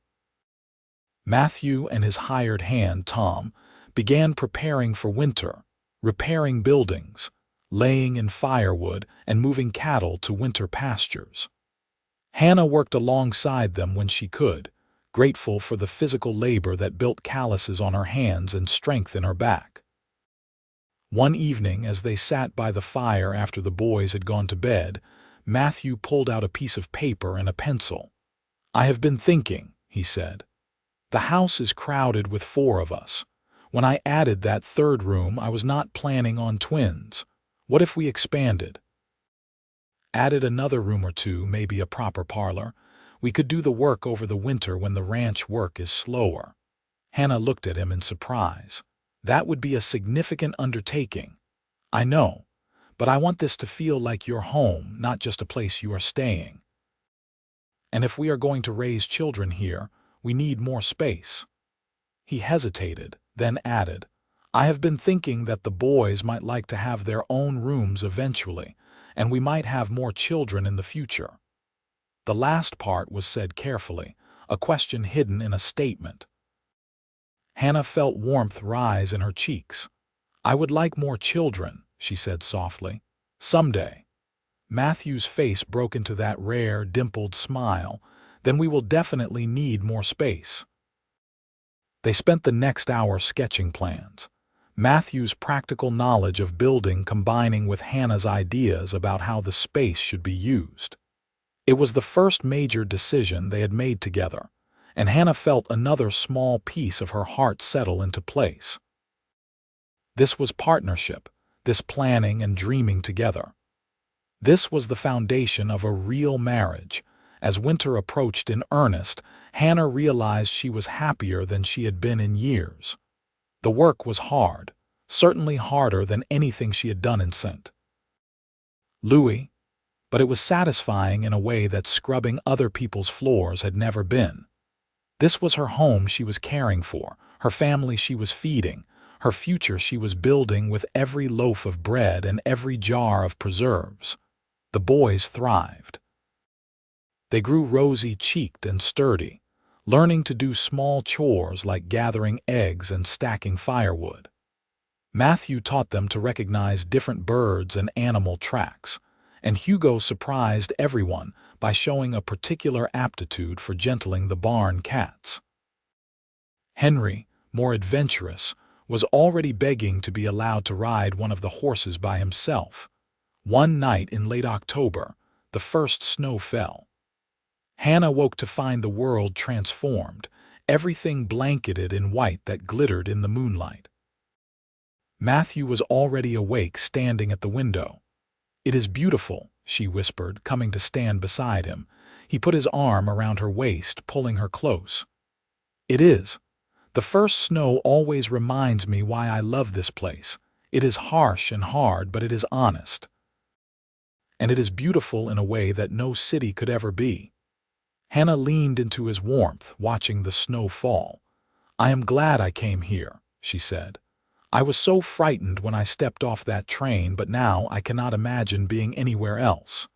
Matthew and his hired hand, Tom, began preparing for winter, repairing buildings, laying in firewood, and moving cattle to winter pastures. Hannah worked alongside them when she could, grateful for the physical labor that built calluses on her hands and strength in her back. One evening, as they sat by the fire after the boys had gone to bed, Matthew pulled out a piece of paper and a pencil. "I have been thinking," he said. "The house is crowded with 4 of us. When I added that third room, I was not planning on twins. What if we expanded? Added another room or 2, maybe a proper parlor. We could do the work over the winter when the ranch work is slower." Hannah looked at him in surprise. "That would be a significant undertaking." "I know, but I want this to feel like your home, not just a place you are staying. And if we are going to raise children here, we need more space." He hesitated, then added, "I have been thinking that the boys might like to have their own rooms eventually, and we might have more children in the future." The last part was said carefully, a question hidden in a statement. Hannah felt warmth rise in her cheeks. "I would like more children," she said softly. "Someday." Matthew's face broke into that rare, dimpled smile. "Then we will definitely need more space." They spent the next hour sketching plans, Matthew's practical knowledge of building combining with Hannah's ideas about how the space should be used. It was the first major decision they had made together, and Hannah felt another small piece of her heart settle into place. This was partnership, this planning and dreaming together. This was the foundation of a real marriage. As winter approached in earnest, Hannah realized she was happier than she had been in years. The work was hard, certainly harder than anything she had done in St. Louis, but it was satisfying in a way that scrubbing other people's floors had never been. This was her home she was caring for, her family she was feeding, her future she was building with every loaf of bread and every jar of preserves. The boys thrived. They grew rosy-cheeked and sturdy, learning to do small chores like gathering eggs and stacking firewood. Matthew taught them to recognize different birds and animal tracks, and Hugo surprised everyone by showing a particular aptitude for gentling the barn cats. Henry, more adventurous, was already begging to be allowed to ride one of the horses by himself. One night in late October, the first snow fell. Hannah woke to find the world transformed, everything blanketed in white that glittered in the moonlight. Matthew was already awake, standing at the window. "It is beautiful," she whispered, coming to stand beside him. He put his arm around her waist, pulling her close. "It is. The first snow always reminds me why I love this place. It is harsh and hard, but it is honest. And it is beautiful in a way that no city could ever be." Hannah leaned into his warmth, watching the snow fall. "I am glad I came here," she said. "I was so frightened when I stepped off that train, but now I cannot imagine being anywhere else."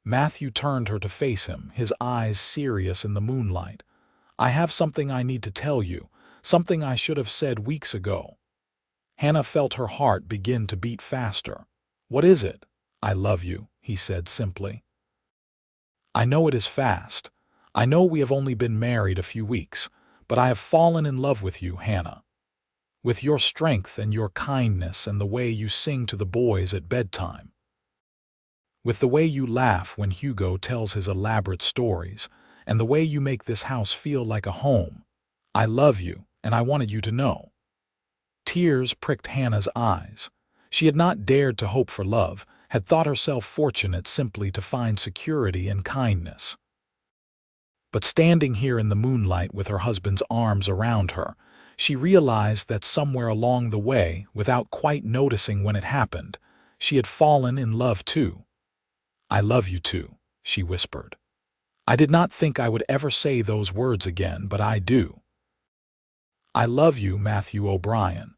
Matthew turned her to face him, his eyes serious in the moonlight. "I have something I need to tell you, something I should have said weeks ago." Hannah felt her heart begin to beat faster. "What is it?" "I love you," he said simply. "I know it is fast. I know we have only been married a few weeks, but I have fallen in love with you, Hannah. With your strength and your kindness and the way you sing to the boys at bedtime. With the way you laugh when Hugo tells his elaborate stories, and the way you make this house feel like a home. I love you, and I wanted you to know." Tears pricked Hannah's eyes. She had not dared to hope for love, had thought herself fortunate simply to find security and kindness. But standing here in the moonlight with her husband's arms around her, she realized that somewhere along the way, without quite noticing when it happened, she had fallen in love too. "I love you too," she whispered. "I did not think I would ever say those words again, but I do. I love you, Matthew O'Brien."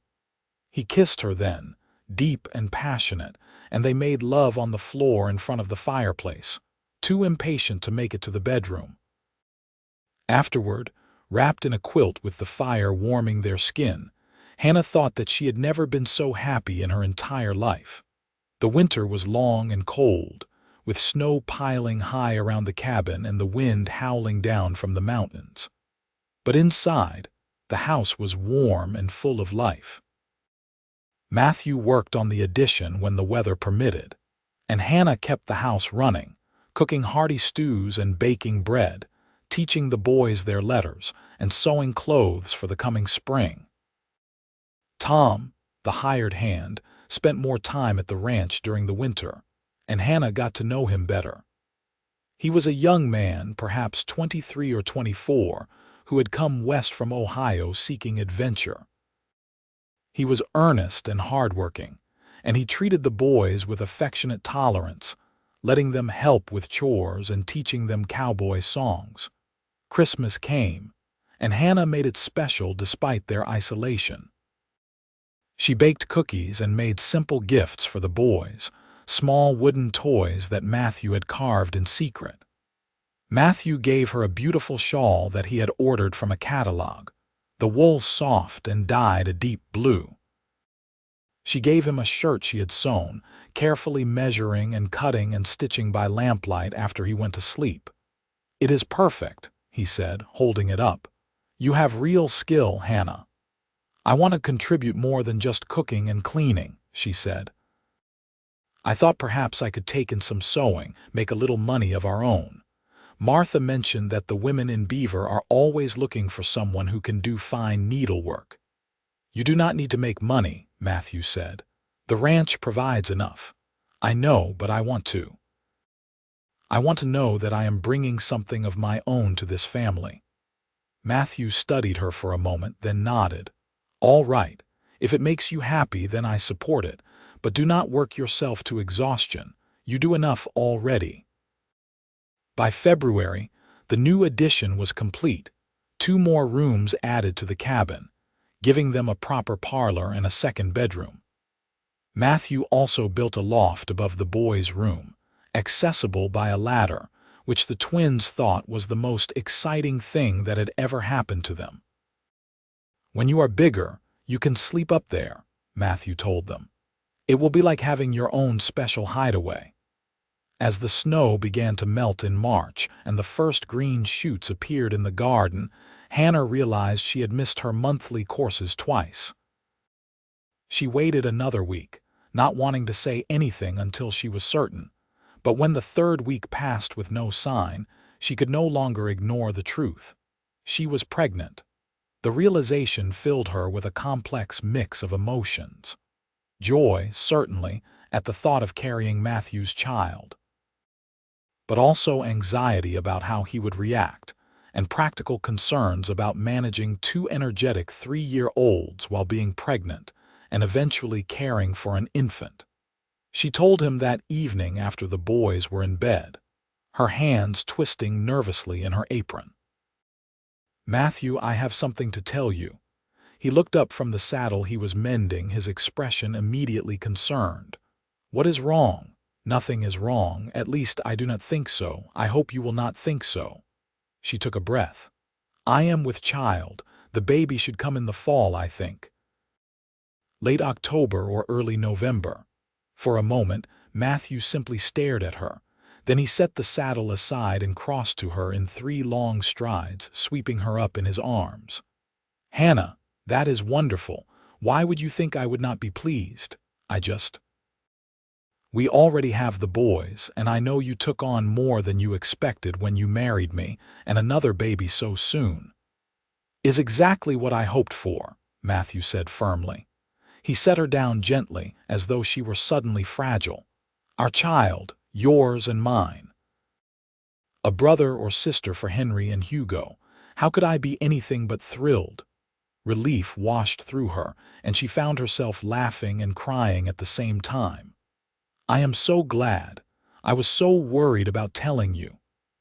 He kissed her then, deep and passionate, and they made love on the floor in front of the fireplace, too impatient to make it to the bedroom. Afterward, wrapped in a quilt with the fire warming their skin, Hannah thought that she had never been so happy in her entire life. The winter was long and cold, with snow piling high around the cabin and the wind howling down from the mountains. But inside, the house was warm and full of life. Matthew worked on the addition when the weather permitted, and Hannah kept the house running, cooking hearty stews and baking bread, teaching the boys their letters, and sewing clothes for the coming spring. Tom, the hired hand, spent more time at the ranch during the winter, and Hannah got to know him better. He was a young man, perhaps 23 or 24, who had come west from Ohio seeking adventure. He was earnest and hardworking, and he treated the boys with affectionate tolerance, letting them help with chores and teaching them cowboy songs. Christmas came, and Hannah made it special despite their isolation. She baked cookies and made simple gifts for the boys, small wooden toys that Matthew had carved in secret. Matthew gave her a beautiful shawl that he had ordered from a catalog, the wool soft and dyed a deep blue. She gave him a shirt she had sewn, carefully measuring and cutting and stitching by lamplight after he went to sleep. "It is perfect," he said, holding it up. "You have real skill, Hannah." "I want to contribute more than just cooking and cleaning," she said. "I thought perhaps I could take in some sewing, make a little money of our own. Martha mentioned that the women in Beaver are always looking for someone who can do fine needlework." "You do not need to make money," Matthew said. "The ranch provides enough." "I know, but I want to. I want to know that I am bringing something of my own to this family." Matthew studied her for a moment, then nodded. "All right. If it makes you happy, then I support it. But do not work yourself to exhaustion. You do enough already." By February, the new addition was complete, 2 more rooms added to the cabin, giving them a proper parlor and a second bedroom. Matthew also built a loft above the boys' room, accessible by a ladder, which the twins thought was the most exciting thing that had ever happened to them. "When you are bigger, you can sleep up there," Matthew told them. "It will be like having your own special hideaway." As the snow began to melt in March and the first green shoots appeared in the garden, Hannah realized she had missed her monthly courses twice. She waited another week, not wanting to say anything until she was certain, but when the 3rd week passed with no sign, she could no longer ignore the truth. She was pregnant. The realization filled her with a complex mix of emotions. Joy, certainly, at the thought of carrying Matthew's child, but also anxiety about how he would react, and practical concerns about managing 2 energetic 3-year-olds while being pregnant and eventually caring for an infant. She told him that evening after the boys were in bed, her hands twisting nervously in her apron. "Matthew, I have something to tell you." He looked up from the saddle he was mending, his expression immediately concerned. "What is wrong?" "Nothing is wrong, at least I do not think so. I hope you will not think so." She took a breath. "I am with child. The baby should come in the fall, I think. Late October or early November." For a moment, Matthew simply stared at her. Then he set the saddle aside and crossed to her in 3 long strides, sweeping her up in his arms. "Hannah, that is wonderful. Why would you think I would not be pleased? We already have the boys, and I know you took on more than you expected when you married me, and another baby so soon." "Is exactly what I hoped for," Matthew said firmly. He set her down gently, as though she were suddenly fragile. "Our child, yours and mine. A brother or sister for Henry and Hugo. How could I be anything but thrilled?" Relief washed through her, and she found herself laughing and crying at the same time. "I am so glad. I was so worried about telling you."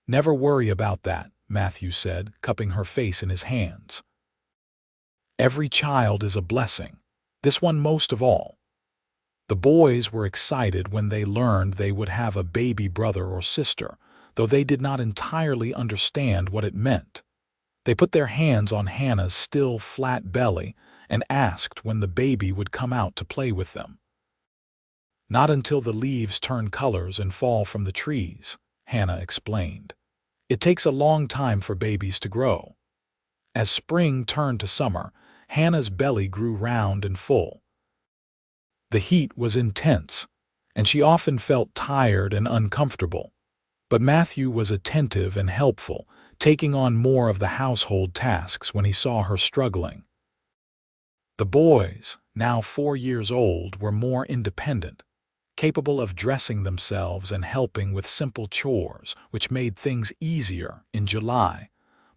"Never worry about that," Matthew said, cupping her face in his hands. "Every child is a blessing. This one most of all." The boys were excited when they learned they would have a baby brother or sister, though they did not entirely understand what it meant. They put their hands on Hannah's still flat belly and asked when the baby would come out to play with them. "Not until the leaves turn colors and fall from the trees," Hannah explained. "It takes a long time for babies to grow." As spring turned to summer, Hannah's belly grew round and full. The heat was intense, and she often felt tired and uncomfortable. But Matthew was attentive and helpful, taking on more of the household tasks when he saw her struggling. The boys, now 4 years old, were more independent, capable of dressing themselves and helping with simple chores, which made things easier. In July,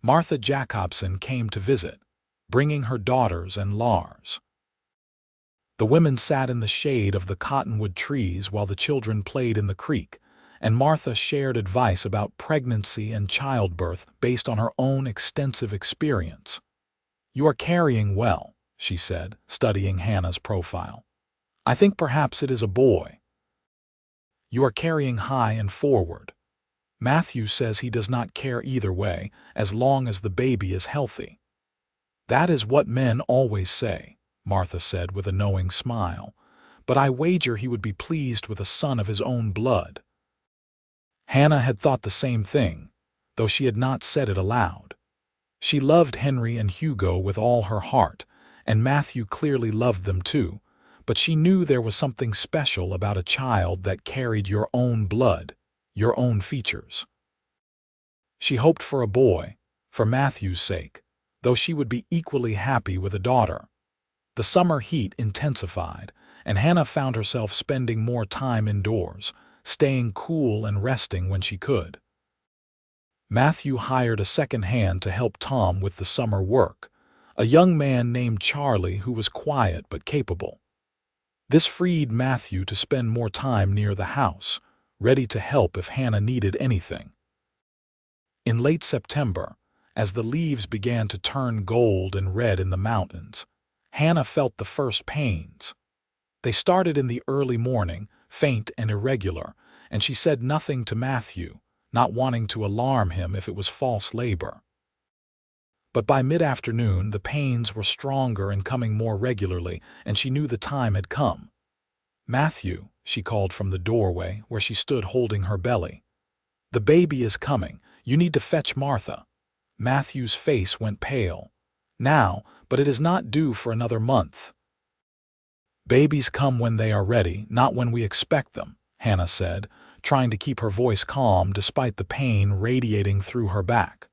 Martha Jacobson came to visit, bringing her daughters and Lars. The women sat in the shade of the cottonwood trees while the children played in the creek, and Martha shared advice about pregnancy and childbirth based on her own extensive experience. "You are carrying well," she said, studying Hannah's profile. "I think perhaps it is a boy. You are carrying high and forward. Matthew says he does not care either way, as long as the baby is healthy." "That is what men always say," Martha said with a knowing smile, "but I wager he would be pleased with a son of his own blood." Hannah had thought the same thing, though she had not said it aloud. She loved Henry and Hugo with all her heart, and Matthew clearly loved them too, but she knew there was something special about a child that carried your own blood, your own features. She hoped for a boy, for Matthew's sake, though she would be equally happy with a daughter. The summer heat intensified, and Hannah found herself spending more time indoors, staying cool and resting when she could. Matthew hired a second hand to help Tom with the summer work, a young man named Charlie who was quiet but capable. This freed Matthew to spend more time near the house, ready to help if Hannah needed anything. In late September, as the leaves began to turn gold and red in the mountains, Hannah felt the first pains. They started in the early morning, faint and irregular, and she said nothing to Matthew, not wanting to alarm him if it was false labor. But by mid-afternoon, the pains were stronger and coming more regularly, and she knew the time had come. "Matthew," she called from the doorway where she stood holding her belly. "The baby is coming. You need to fetch Martha." Matthew's face went pale. "Now, but it is not due for another month." "Babies come when they are ready, not when we expect them," Hannah said, trying to keep her voice calm despite the pain radiating through her back.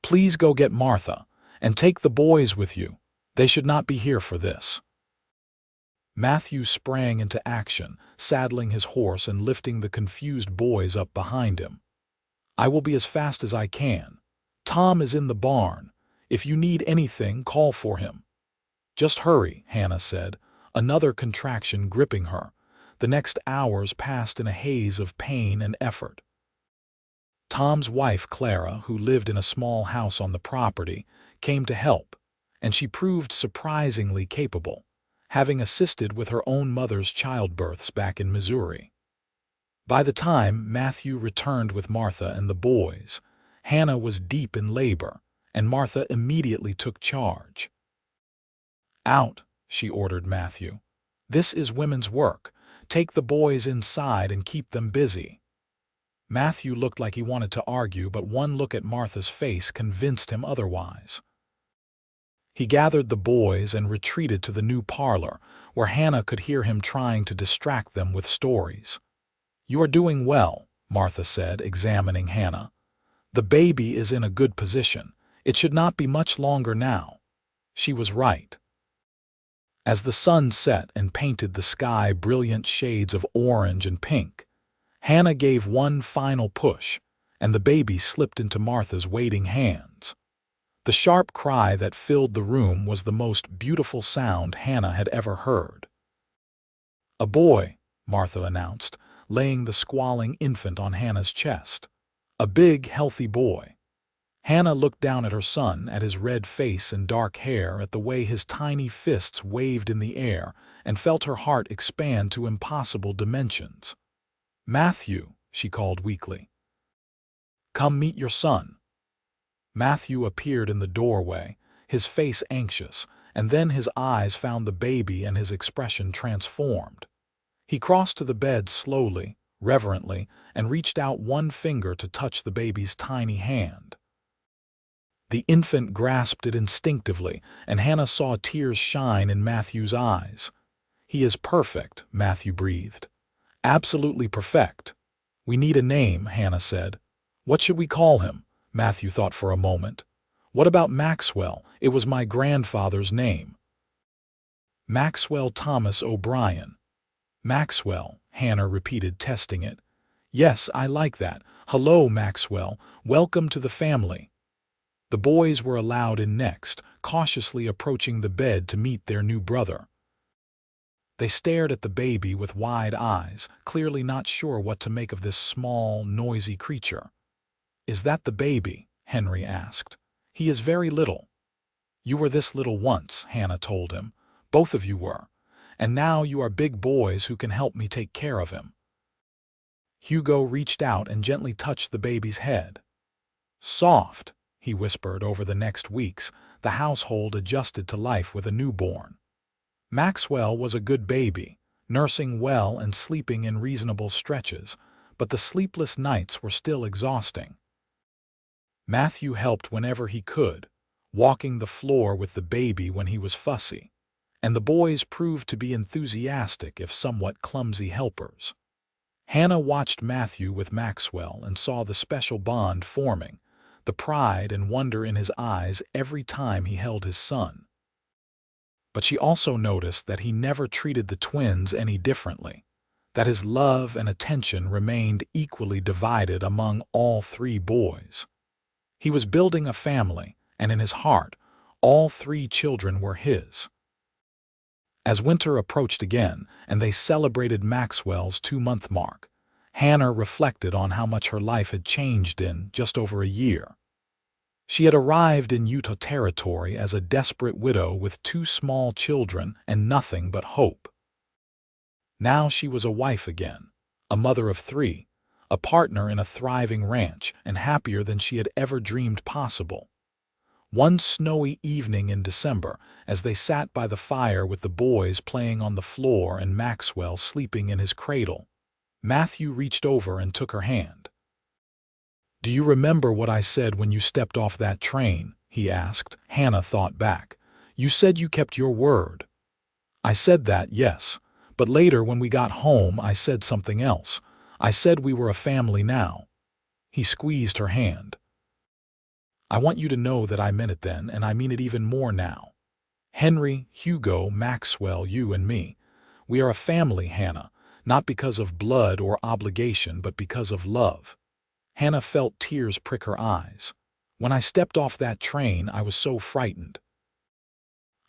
"Please go get Martha, and take the boys with you. They should not be here for this." Matthew sprang into action, saddling his horse and lifting the confused boys up behind him. "I will be as fast as I can. Tom is in the barn. If you need anything, call for him." "Just hurry," Hannah said, another contraction gripping her. The next hours passed in a haze of pain and effort. Tom's wife, Clara, who lived in a small house on the property, came to help, and she proved surprisingly capable, having assisted with her own mother's childbirths back in Missouri. By the time Matthew returned with Martha and the boys, Hannah was deep in labor, and Martha immediately took charge. "Out," she ordered Matthew. "This is women's work. Take the boys inside and keep them busy." Matthew looked like he wanted to argue, but one look at Martha's face convinced him otherwise. He gathered the boys and retreated to the new parlor, where Hannah could hear him trying to distract them with stories. "You are doing well," Martha said, examining Hannah. "The baby is in a good position. It should not be much longer now." She was right. As the sun set and painted the sky brilliant shades of orange and pink, Hannah gave one final push, and the baby slipped into Martha's waiting hands. The sharp cry that filled the room was the most beautiful sound Hannah had ever heard. "A boy," Martha announced, laying the squalling infant on Hannah's chest. A big, healthy boy. Hannah looked down at her son, at his red face and dark hair, at the way his tiny fists waved in the air, and felt her heart expand to impossible dimensions. "Matthew," she called weakly. "Come meet your son." Matthew appeared in the doorway, his face anxious, and then his eyes found the baby and his expression transformed. He crossed to the bed slowly, reverently, and reached out one finger to touch the baby's tiny hand. The infant grasped it instinctively, and Hannah saw tears shine in Matthew's eyes. "He is perfect," Matthew breathed. "Absolutely perfect." "We need a name," Hannah said. "What should we call him?" Matthew thought for a moment. "What about Maxwell? It was my grandfather's name." "Maxwell Thomas O'Brien." "Maxwell," Hannah repeated, testing it. "Yes, I like that. Hello, Maxwell. Welcome to the family." The boys were allowed in next, cautiously approaching the bed to meet their new brother. They stared at the baby with wide eyes, clearly not sure what to make of this small, noisy creature. "Is that the baby?" Henry asked. "He is very little." "You were this little once," Hannah told him. "Both of you were. And now you are big boys who can help me take care of him." Hugo reached out and gently touched the baby's head. "Soft," he whispered. Over the next weeks, the household adjusted to life with a newborn. Maxwell was a good baby, nursing well and sleeping in reasonable stretches, but the sleepless nights were still exhausting. Matthew helped whenever he could, walking the floor with the baby when he was fussy, and the boys proved to be enthusiastic if somewhat clumsy helpers. Hannah watched Matthew with Maxwell and saw the special bond forming, the pride and wonder in his eyes every time he held his son. But she also noticed that he never treated the twins any differently, that his love and attention remained equally divided among all three boys. He was building a family, and in his heart, all three children were his. As winter approached again, and they celebrated Maxwell's 2-month mark, Hannah reflected on how much her life had changed in just over a year. She had arrived in Utah Territory as a desperate widow with 2 small children and nothing but hope. Now she was a wife again, a mother of 3, a partner in a thriving ranch, and happier than she had ever dreamed possible. One snowy evening in December, as they sat by the fire with the boys playing on the floor and Maxwell sleeping in his cradle, Matthew reached over and took her hand. "Do you remember what I said when you stepped off that train?" he asked. Hannah thought back. "You said you kept your word." "I said that, yes. But later when we got home I said something else. I said we were a family now." He squeezed her hand. "I want you to know that I meant it then, and I mean it even more now. Henry, Hugo, Maxwell, you and me. We are a family, Hannah, not because of blood or obligation, but because of love." Hannah felt tears prick her eyes. "When I stepped off that train, I was so frightened.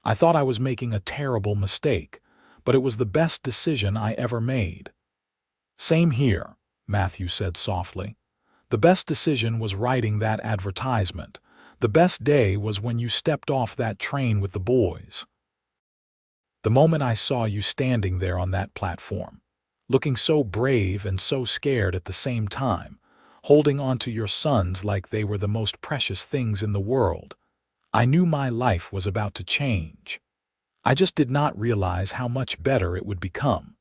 I thought I was making a terrible mistake, but it was the best decision I ever made." "Same here," Matthew said softly. "The best decision was writing that advertisement. The best day was when you stepped off that train with the boys. The moment I saw you standing there on that platform, looking so brave and so scared at the same time, holding on to your sons like they were the most precious things in the world, I knew my life was about to change. I just did not realize how much better it would become."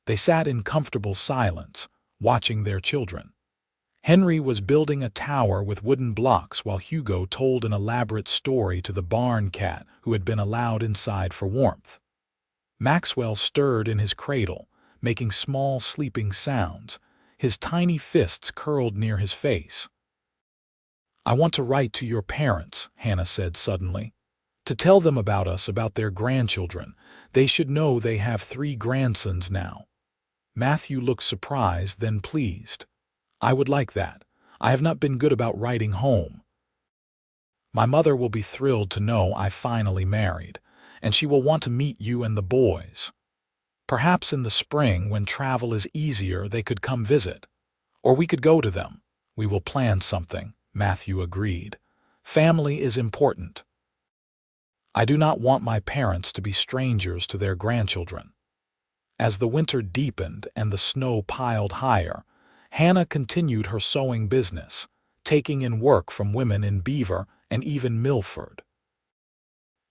They sat in comfortable silence, watching their children. Henry was building a tower with wooden blocks while Hugo told an elaborate story to the barn cat who had been allowed inside for warmth. Maxwell stirred in his cradle, making small sleeping sounds, his tiny fists curled near his face. "I want to write to your parents," Hannah said suddenly, "to tell them about us, about their grandchildren. They should know they have 3 grandsons now." Matthew looked surprised, then pleased. "I would like that. I have not been good about writing home. My mother will be thrilled to know I finally married, and she will want to meet you and the boys." Perhaps in the spring, when travel is easier, they could come visit. Or we could go to them. We will plan something, Matthew agreed. Family is important. I do not want my parents to be strangers to their grandchildren. As the winter deepened and the snow piled higher, Hannah continued her sewing business, taking in work from women in Beaver and even Milford.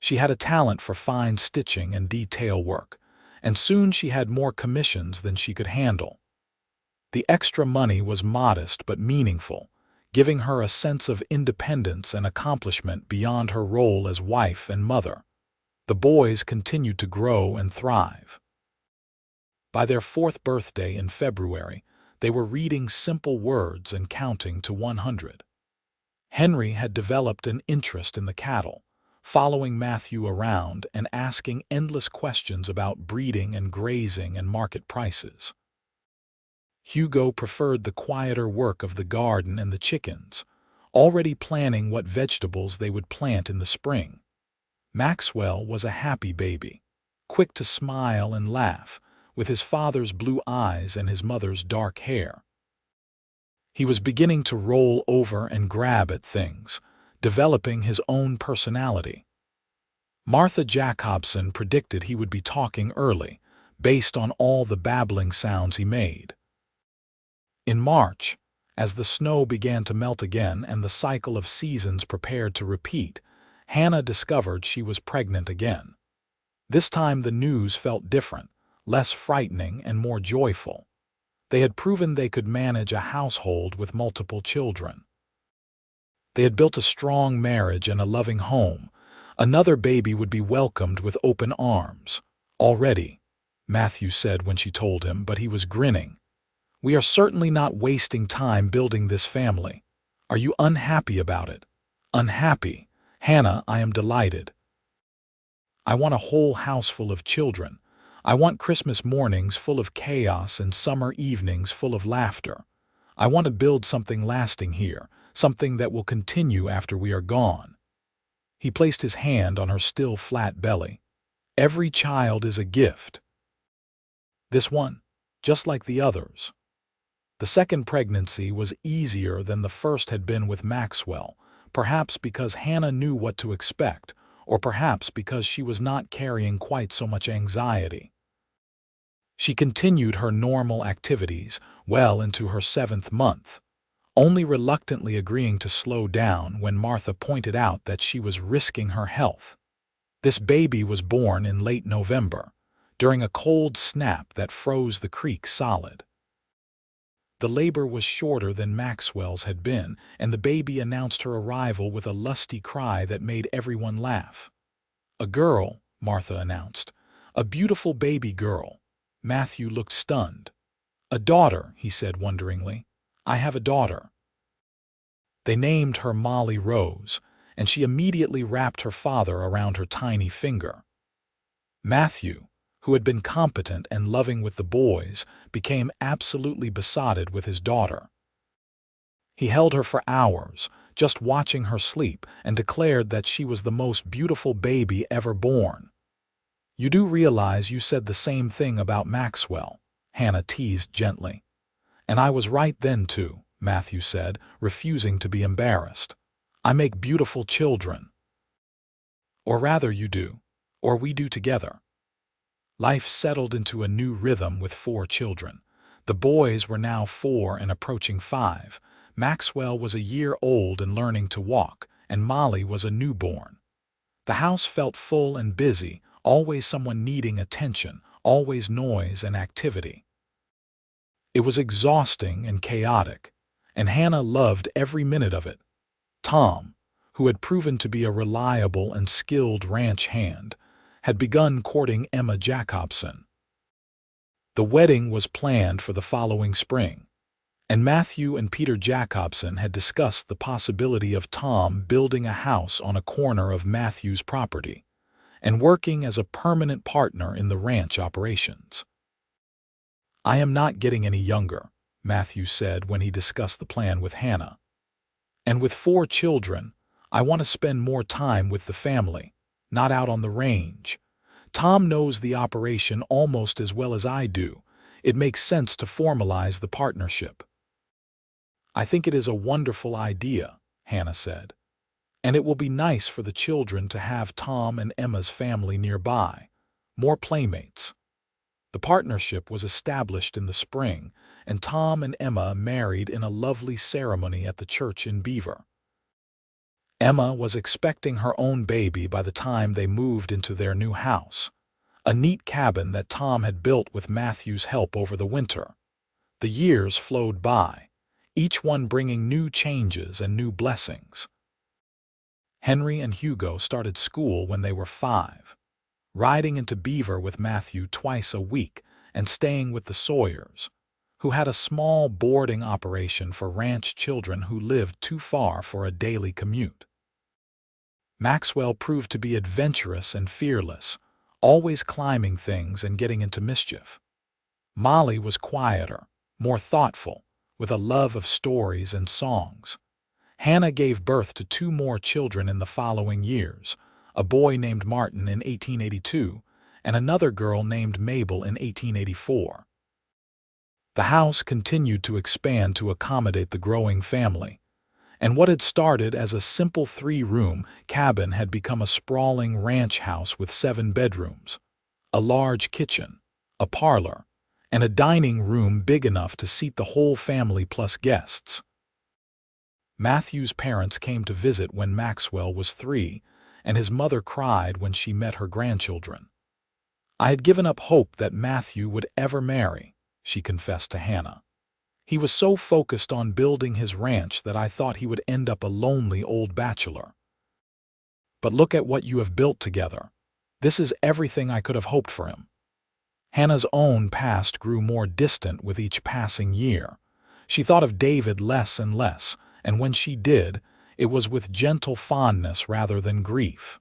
She had a talent for fine stitching and detail work, and soon she had more commissions than she could handle. The extra money was modest but meaningful, giving her a sense of independence and accomplishment beyond her role as wife and mother. The boys continued to grow and thrive. By their 4th birthday in February, they were reading simple words and counting to 100. Henry had developed an interest in the cattle, following Matthew around and asking endless questions about breeding and grazing and market prices. Hugo preferred the quieter work of the garden and the chickens, already planning what vegetables they would plant in the spring. Maxwell was a happy baby, quick to smile and laugh, with his father's blue eyes and his mother's dark hair. He was beginning to roll over and grab at things, developing his own personality. Martha Jacobson predicted he would be talking early, based on all the babbling sounds he made. In March, as the snow began to melt again and the cycle of seasons prepared to repeat, Hannah discovered she was pregnant again. This time the news felt different, less frightening and more joyful. They had proven they could manage a household with multiple children. They had built a strong marriage and a loving home. Another baby would be welcomed with open arms. Already, Matthew said when she told him, but he was grinning. We are certainly not wasting time building this family. Are you unhappy about it? Unhappy? Hannah, I am delighted. I want a whole house full of children. I want Christmas mornings full of chaos and summer evenings full of laughter. I want to build something lasting here, something that will continue after we are gone. He placed his hand on her still flat belly. Every child is a gift. This one, just like the others. The second pregnancy was easier than the first had been with Maxwell, perhaps because Hannah knew what to expect, or perhaps because she was not carrying quite so much anxiety. She continued her normal activities well into her 7th month, only reluctantly agreeing to slow down when Martha pointed out that she was risking her health. This baby was born in late November, during a cold snap that froze the creek solid. The labor was shorter than Maxwell's had been, and the baby announced her arrival with a lusty cry that made everyone laugh. A girl, Martha announced. A beautiful baby girl. Matthew looked stunned. A daughter, he said wonderingly. I have a daughter. They named her Molly Rose, and she immediately wrapped her father around her tiny finger. Matthew, who had been competent and loving with the boys, became absolutely besotted with his daughter. He held her for hours, just watching her sleep, and declared that she was the most beautiful baby ever born. You do realize you said the same thing about Maxwell, Hannah teased gently. And I was right then too, Matthew said, refusing to be embarrassed. I make beautiful children. Or rather you do, or we do together. Life settled into a new rhythm with 4 children. The boys were now 4 and approaching 5. Maxwell was a year old and learning to walk, and Molly was a newborn. The house felt full and busy, always someone needing attention, always noise and activity. It was exhausting and chaotic, and Hannah loved every minute of it. Tom, who had proven to be a reliable and skilled ranch hand, had begun courting Emma Jacobson. The wedding was planned for the following spring, and Matthew and Peter Jacobson had discussed the possibility of Tom building a house on a corner of Matthew's property and working as a permanent partner in the ranch operations. I am not getting any younger, Matthew said when he discussed the plan with Hannah. And with 4 children, I want to spend more time with the family, not out on the range. Tom knows the operation almost as well as I do. It makes sense to formalize the partnership." "I think it is a wonderful idea," Hannah said. "And it will be nice for the children to have Tom and Emma's family nearby. More playmates." The partnership was established in the spring, and Tom and Emma married in a lovely ceremony at the church in Beaver. Emma was expecting her own baby by the time they moved into their new house, a neat cabin that Tom had built with Matthew's help over the winter. The years flowed by, each one bringing new changes and new blessings. Henry and Hugo started school when they were 5. Riding into Beaver with Matthew twice a week and staying with the Sawyers, who had a small boarding operation for ranch children who lived too far for a daily commute. Maxwell proved to be adventurous and fearless, always climbing things and getting into mischief. Molly was quieter, more thoughtful, with a love of stories and songs. Hannah gave birth to 2 more children in the following years, a boy named Martin in 1882 and another girl named Mabel in 1884. The house continued to expand to accommodate the growing family, and what had started as a simple 3-room cabin had become a sprawling ranch house with 7 bedrooms, a large kitchen, a parlor, and a dining room big enough to seat the whole family plus guests. Matthew's parents came to visit when Maxwell was 3, and his mother cried when she met her grandchildren. "I had given up hope that Matthew would ever marry," she confessed to Hannah. "He was so focused on building his ranch that I thought he would end up a lonely old bachelor. But look at what you have built together. This is everything I could have hoped for him." Hannah's own past grew more distant with each passing year. She thought of David less and less, and when she did, it was with gentle fondness rather than grief.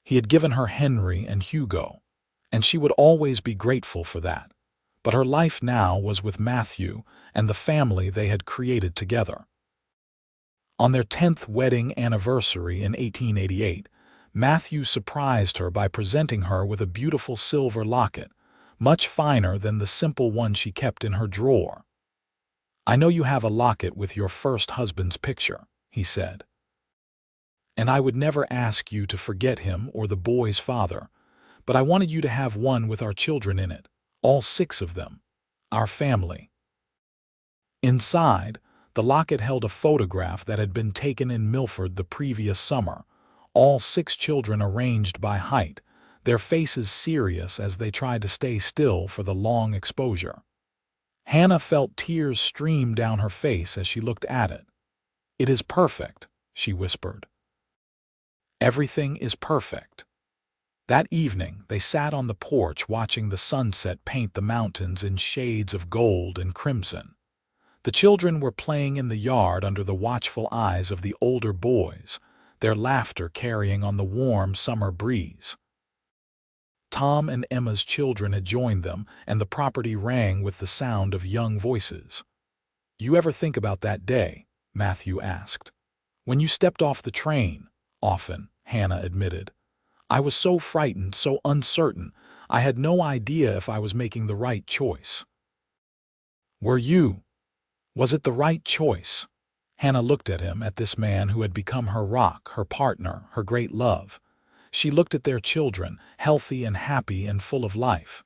He had given her Henry and Hugo, and she would always be grateful for that. But her life now was with Matthew and the family they had created together. On their 10th wedding anniversary in 1888, Matthew surprised her by presenting her with a beautiful silver locket, much finer than the simple one she kept in her drawer. "I know you have a locket with your first husband's picture," he said. "And I would never ask you to forget him or the boy's father, but I wanted you to have one with our children in it, all 6 of them, our family." Inside, the locket held a photograph that had been taken in Milford the previous summer, all 6 children arranged by height, their faces serious as they tried to stay still for the long exposure. Hannah felt tears stream down her face as she looked at it. "It is perfect," she whispered. "Everything is perfect." That evening, they sat on the porch watching the sunset paint the mountains in shades of gold and crimson. The children were playing in the yard under the watchful eyes of the older boys, their laughter carrying on the warm summer breeze. Tom and Emma's children had joined them, and the property rang with the sound of young voices. "You ever think about that day?" Matthew asked. "When you stepped off the train?" "Often," Hannah admitted. "I was so frightened, so uncertain. I had no idea if I was making the right choice." "Were you? Was it the right choice?" Hannah looked at him, at this man who had become her rock, her partner, her great love. She looked at their children, healthy and happy and full of life.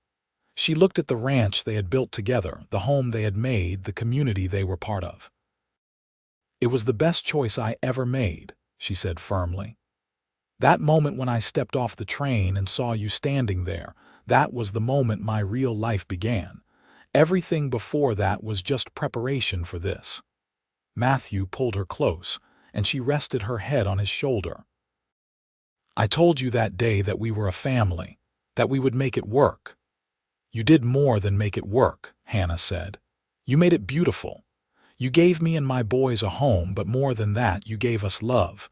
She looked at the ranch they had built together, the home they had made, the community they were part of. "It was the best choice I ever made," she said firmly. "That moment when I stepped off the train and saw you standing there, that was the moment my real life began. Everything before that was just preparation for this." Matthew pulled her close, and she rested her head on his shoulder. "I told you that day that we were a family, that we would make it work." "You did more than make it work," Hannah said. "You made it beautiful. You gave me and my boys a home, but more than that, you gave us love.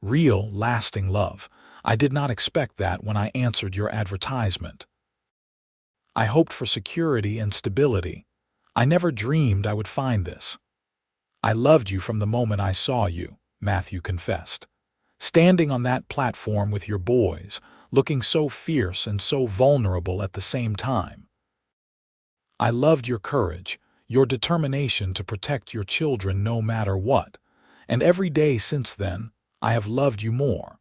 Real, lasting love. I did not expect that when I answered your advertisement. I hoped for security and stability. I never dreamed I would find this." "I loved you from the moment I saw you," Matthew confessed. "Standing on that platform with your boys, looking so fierce and so vulnerable at the same time. "I loved your courage, your determination to protect your children no matter what, and every day since then, I have loved you more."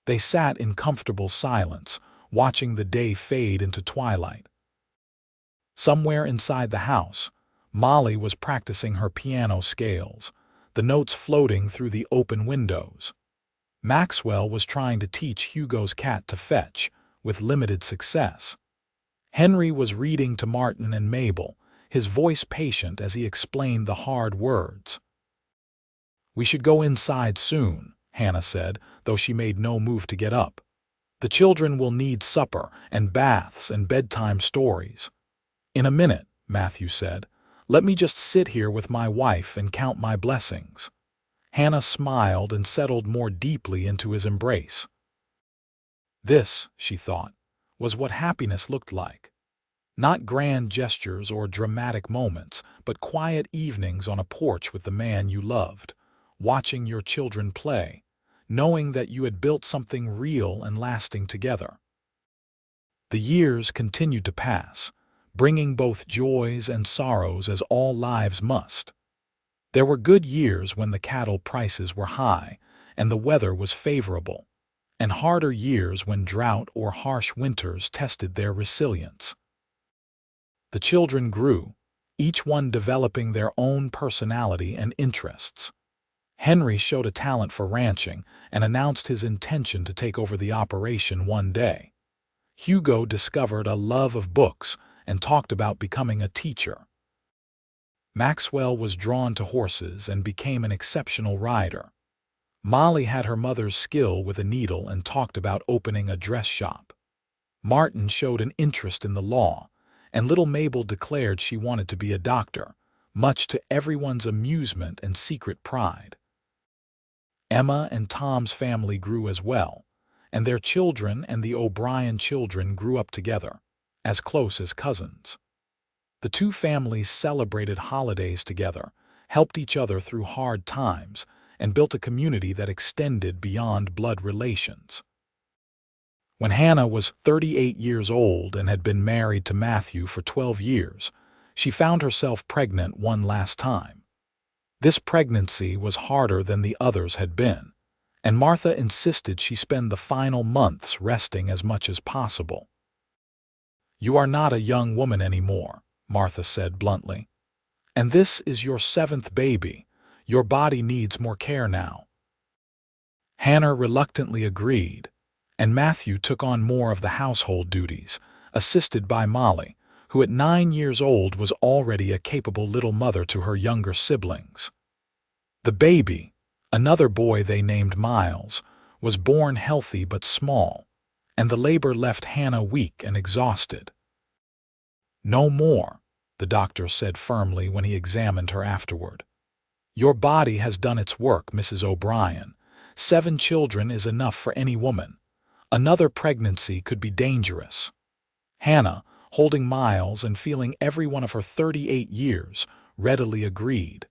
They sat in comfortable silence, watching the day fade into twilight. Somewhere inside the house, Molly was practicing her piano scales, the notes floating through the open windows. Maxwell was trying to teach Hugo's cat to fetch, with limited success. Henry was reading to Martin and Mabel, his voice patient as he explained the hard words. "We should go inside soon," Hannah said, though she made no move to get up. "The children will need supper and baths and bedtime stories." "In a minute," Matthew said. "Let me just sit here with my wife and count my blessings." Hannah smiled and settled more deeply into his embrace. This, she thought, was what happiness looked like. Not grand gestures or dramatic moments, but quiet evenings on a porch with the man you loved, watching your children play, knowing that you had built something real and lasting together. The years continued to pass, bringing both joys and sorrows as all lives must. There were good years when the cattle prices were high and the weather was favorable, and harder years when drought or harsh winters tested their resilience. The children grew, each one developing their own personality and interests. Henry showed a talent for ranching and announced his intention to take over the operation one day. Hugo discovered a love of books and talked about becoming a teacher. Maxwell was drawn to horses and became an exceptional rider. Molly had her mother's skill with a needle and talked about opening a dress shop. Martin showed an interest in the law, and little Mabel declared she wanted to be a doctor, much to everyone's amusement and secret pride. Emma and Tom's family grew as well, and their children and the O'Brien children grew up together, as close as cousins. The two families celebrated holidays together, helped each other through hard times, and built a community that extended beyond blood relations. When Hannah was 38 years old and had been married to Matthew for 12 years, she found herself pregnant one last time. This pregnancy was harder than the others had been, and Martha insisted she spend the final months resting as much as possible. "You are not a young woman anymore," Martha said bluntly. "And this is your 7th baby. Your body needs more care now." Hannah reluctantly agreed, and Matthew took on more of the household duties, assisted by Molly, who at 9 years old was already a capable little mother to her younger siblings. The baby, another boy they named Miles, was born healthy but small, and the labor left Hannah weak and exhausted. "No more," the doctor said firmly when he examined her afterward. "Your body has done its work, Mrs. O'Brien. 7 children is enough for any woman. Another pregnancy could be dangerous." Hannah, holding Miles and feeling every one of her 38 years, readily agreed.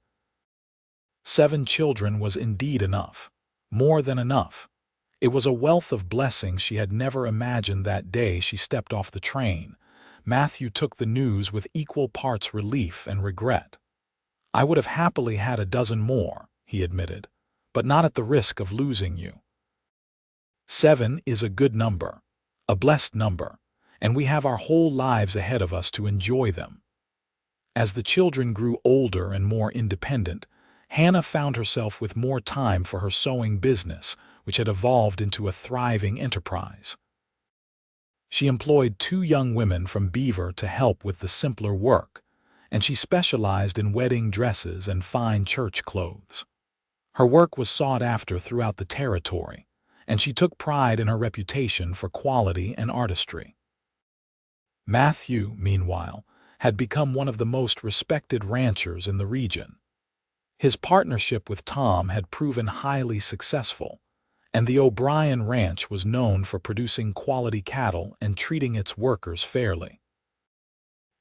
7 children was indeed enough, more than enough. It was a wealth of blessings she had never imagined that day she stepped off the train. Matthew took the news with equal parts relief and regret. "I would have happily had a dozen more," he admitted, "but not at the risk of losing you. 7 is a good number, a blessed number, and we have our whole lives ahead of us to enjoy them." As the children grew older and more independent, Hannah found herself with more time for her sewing business, which had evolved into a thriving enterprise. She employed 2 young women from Beaver to help with the simpler work, and she specialized in wedding dresses and fine church clothes. Her work was sought after throughout the territory, and she took pride in her reputation for quality and artistry. Matthew, meanwhile, had become one of the most respected ranchers in the region. His partnership with Tom had proven highly successful, and the O'Brien Ranch was known for producing quality cattle and treating its workers fairly.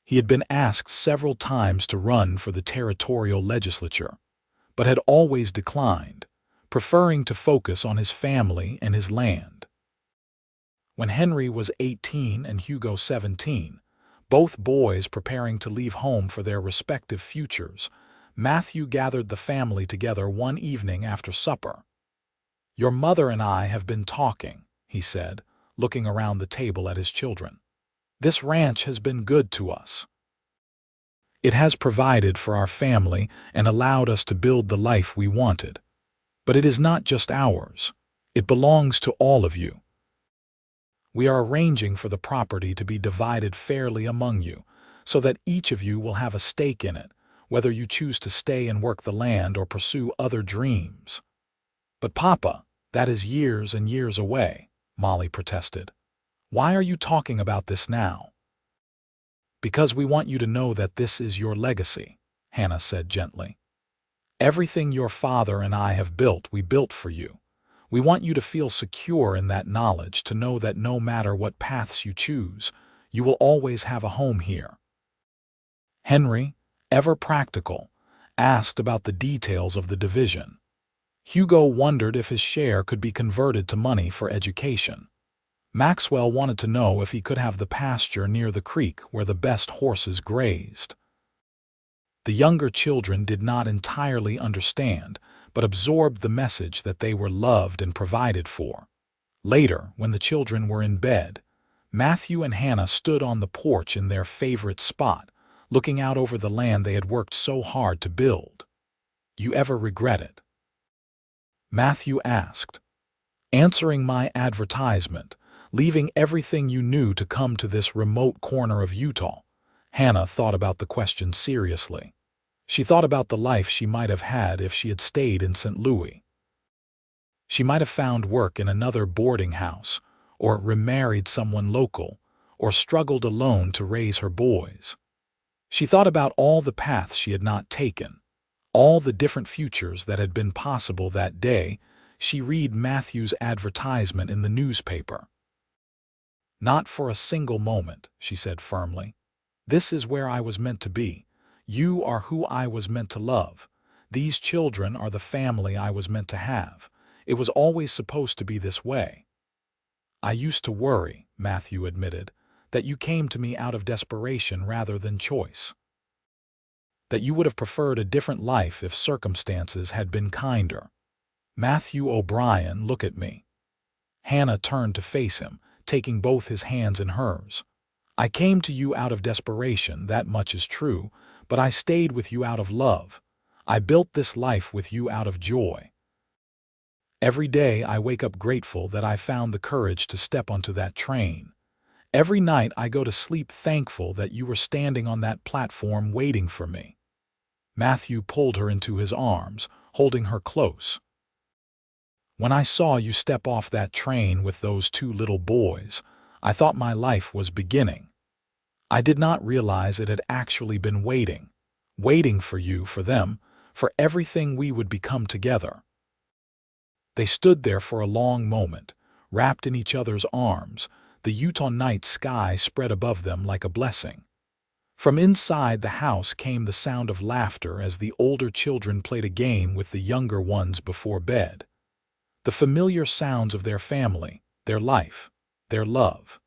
He had been asked several times to run for the territorial legislature, but had always declined, preferring to focus on his family and his land. When Henry was 18 and Hugo 17, both boys preparing to leave home for their respective futures, Matthew gathered the family together one evening after supper. "Your mother and I have been talking," he said, looking around the table at his children. "This ranch has been good to us. It has provided for our family and allowed us to build the life we wanted. But it is not just ours. It belongs to all of you. We are arranging for the property to be divided fairly among you, so that each of you will have a stake in it, whether you choose to stay and work the land or pursue other dreams." "But Papa, that is years and years away," Molly protested. "Why are you talking about this now?" "Because we want you to know that this is your legacy," Hannah said gently. "Everything your father and I have built, we built for you. We want you to feel secure in that knowledge, to know that no matter what paths you choose, you will always have a home here." Henry, ever practical, asked about the details of the division. Hugo wondered if his share could be converted to money for education. Maxwell wanted to know if he could have the pasture near the creek where the best horses grazed. The younger children did not entirely understand, but absorbed the message that they were loved and provided for. Later, when the children were in bed, Matthew and Hannah stood on the porch in their favorite spot, looking out over the land they had worked so hard to build. "You ever regret it?" Matthew asked. "Answering my advertisement, leaving everything you knew to come to this remote corner of Utah?" Hannah thought about the question seriously. She thought about the life she might have had if she had stayed in St. Louis. She might have found work in another boarding house, or remarried someone local, or struggled alone to raise her boys. She thought about all the paths she had not taken, all the different futures that had been possible. That day, she read Matthew's advertisement in the newspaper. "Not for a single moment," she said firmly. "This is where I was meant to be. You are who I was meant to love. These children are the family I was meant to have. It was always supposed to be this way." "I used to worry," Matthew admitted, "that you came to me out of desperation rather than choice. That you would have preferred a different life if circumstances had been kinder." "Matthew O'Brien, look at me." Hannah turned to face him, taking both his hands in hers. "I came to you out of desperation, that much is true, but I stayed with you out of love. I built this life with you out of joy. Every day I wake up grateful that I found the courage to step onto that train. Every night I go to sleep thankful that you were standing on that platform waiting for me." Matthew pulled her into his arms, holding her close. "When I saw you step off that train with those two little boys, I thought my life was beginning. I did not realize it had actually been waiting for you, for them, for everything we would become together." They stood there for a long moment, wrapped in each other's arms, the Utah night sky spread above them like a blessing. From inside the house came the sound of laughter as the older children played a game with the younger ones before bed. The familiar sounds of their family, their life, their love.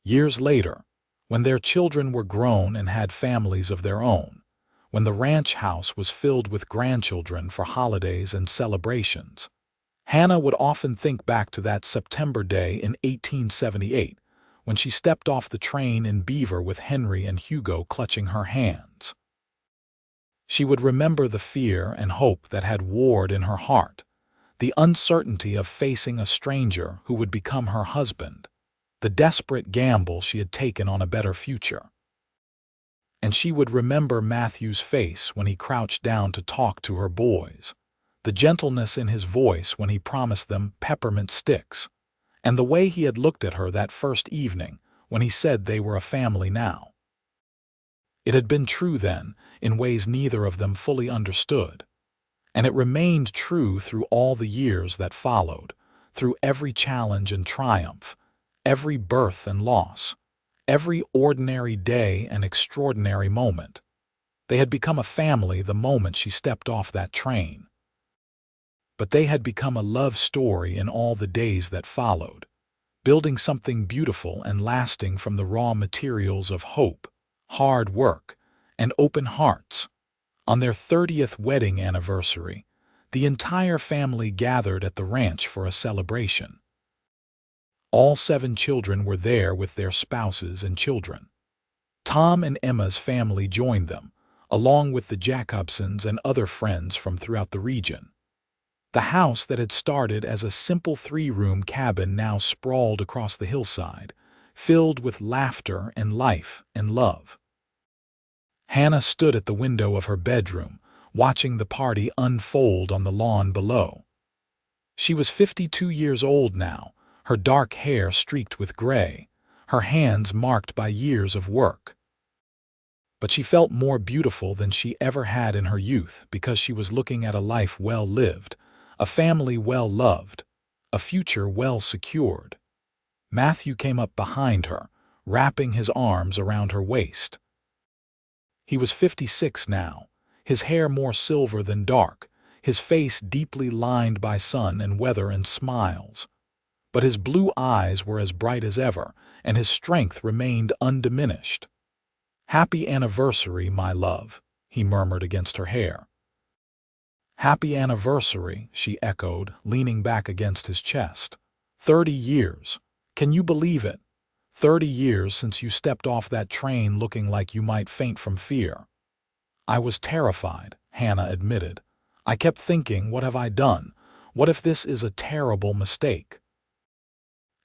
Years later, when their children were grown and had families of their own, when the ranch house was filled with grandchildren for holidays and celebrations, Hannah would often think back to that September day in 1878, when she stepped off the train in Beaver with Henry and Hugo clutching her hands. She would remember the fear and hope that had warred in her heart, the uncertainty of facing a stranger who would become her husband, the desperate gamble she had taken on a better future. And she would remember Matthew's face when he crouched down to talk to her boys, the gentleness in his voice when he promised them peppermint sticks, and the way he had looked at her that first evening when he said they were a family now. It had been true then, in ways neither of them fully understood, and it remained true through all the years that followed, through every challenge and triumph, every birth and loss, every ordinary day and extraordinary moment. They had become a family the moment she stepped off that train. But they had become a love story in all the days that followed, building something beautiful and lasting from the raw materials of hope, hard work, and open hearts. On their 30th wedding anniversary, the entire family gathered at the ranch for a celebration. All 7 children were there with their spouses and children. Tom and Emma's family joined them, along with the Jacobsons and other friends from throughout the region. The house that had started as a simple 3-room cabin now sprawled across the hillside, filled with laughter and life and love. Hannah stood at the window of her bedroom, watching the party unfold on the lawn below. She was 52 years old now, her dark hair streaked with gray, her hands marked by years of work. But she felt more beautiful than she ever had in her youth because she was looking at a life well lived, a family well loved, a future well secured. Matthew came up behind her, wrapping his arms around her waist. He was 56 now, his hair more silver than dark, his face deeply lined by sun and weather and smiles. But his blue eyes were as bright as ever, and his strength remained undiminished. "Happy anniversary, my love," he murmured against her hair. "Happy anniversary," she echoed, leaning back against his chest. 30 years. Can you believe it? 30 years since you stepped off that train looking like you might faint from fear. "I was terrified," Hannah admitted. "I kept thinking, what have I done? What if this is a terrible mistake?"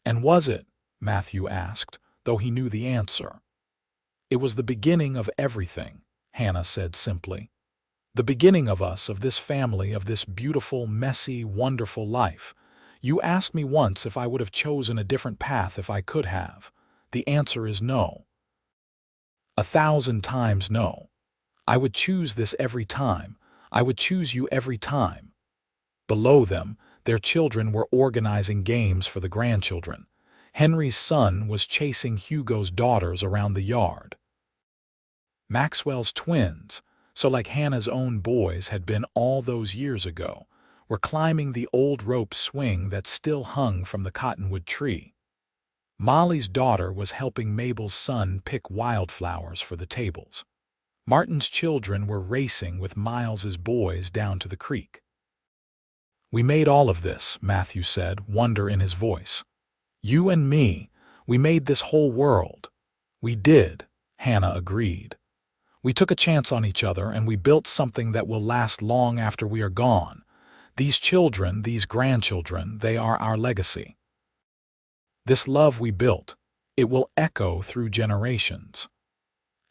"And was it?" Matthew asked, though he knew the answer. "It was the beginning of everything," Hannah said simply. "The beginning of us, of this family, of this beautiful, messy, wonderful life. You asked me once if I would have chosen a different path if I could have. The answer is no. 1,000 times no. I would choose this every time. I would choose you every time." Below them, their children were organizing games for the grandchildren. Henry's son was chasing Hugo's daughters around the yard. Maxwell's twins, so like Hannah's own boys had been all those years ago, were climbing the old rope swing that still hung from the cottonwood tree. Molly's daughter was helping Mabel's son pick wildflowers for the tables. Martin's children were racing with Miles's boys down to the creek. "We made all of this," Matthew said, wonder in his voice. "You and me, we made this whole world." "We did," Hannah agreed. "We took a chance on each other and we built something that will last long after we are gone. These children, these grandchildren, they are our legacy. This love we built, it will echo through generations."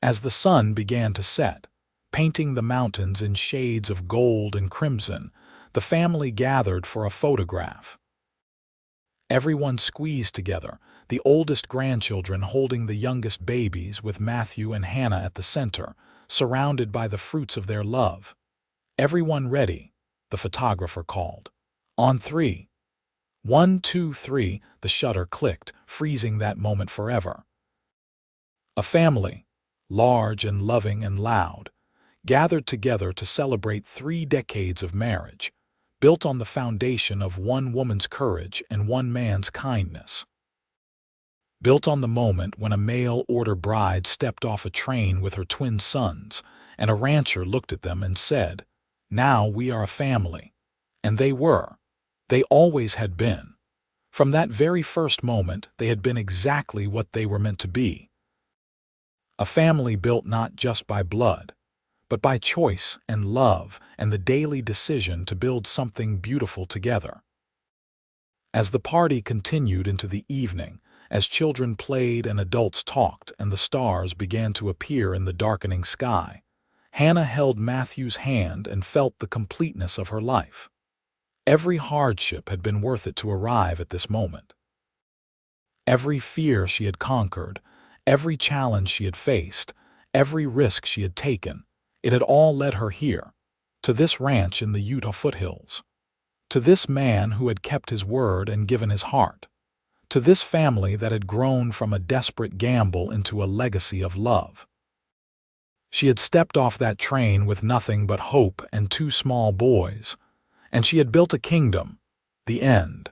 As the sun began to set, painting the mountains in shades of gold and crimson, the family gathered for a photograph. Everyone squeezed together, the oldest grandchildren holding the youngest babies with Matthew and Hannah at the center, surrounded by the fruits of their love. "Everyone ready," the photographer called. "On 3. 1, 2, 3, the shutter clicked, freezing that moment forever. A family, large and loving and loud, gathered together to celebrate 3 decades of marriage, built on the foundation of one woman's courage and one man's kindness. Built on the moment when a mail-order bride stepped off a train with her twin sons, and a rancher looked at them and said, "Now we are a family." And they were. They always had been. From that very first moment, they had been exactly what they were meant to be. A family built not just by blood, but by choice and love and the daily decision to build something beautiful together. As the party continued into the evening, as children played and adults talked and the stars began to appear in the darkening sky, Hannah held Matthew's hand and felt the completeness of her life. Every hardship had been worth it to arrive at this moment. Every fear she had conquered, every challenge she had faced, every risk she had taken, it had all led her here, to this ranch in the Utah foothills, to this man who had kept his word and given his heart, to this family that had grown from a desperate gamble into a legacy of love. She had stepped off that train with nothing but hope and 2 small boys, and she had built a kingdom, the end.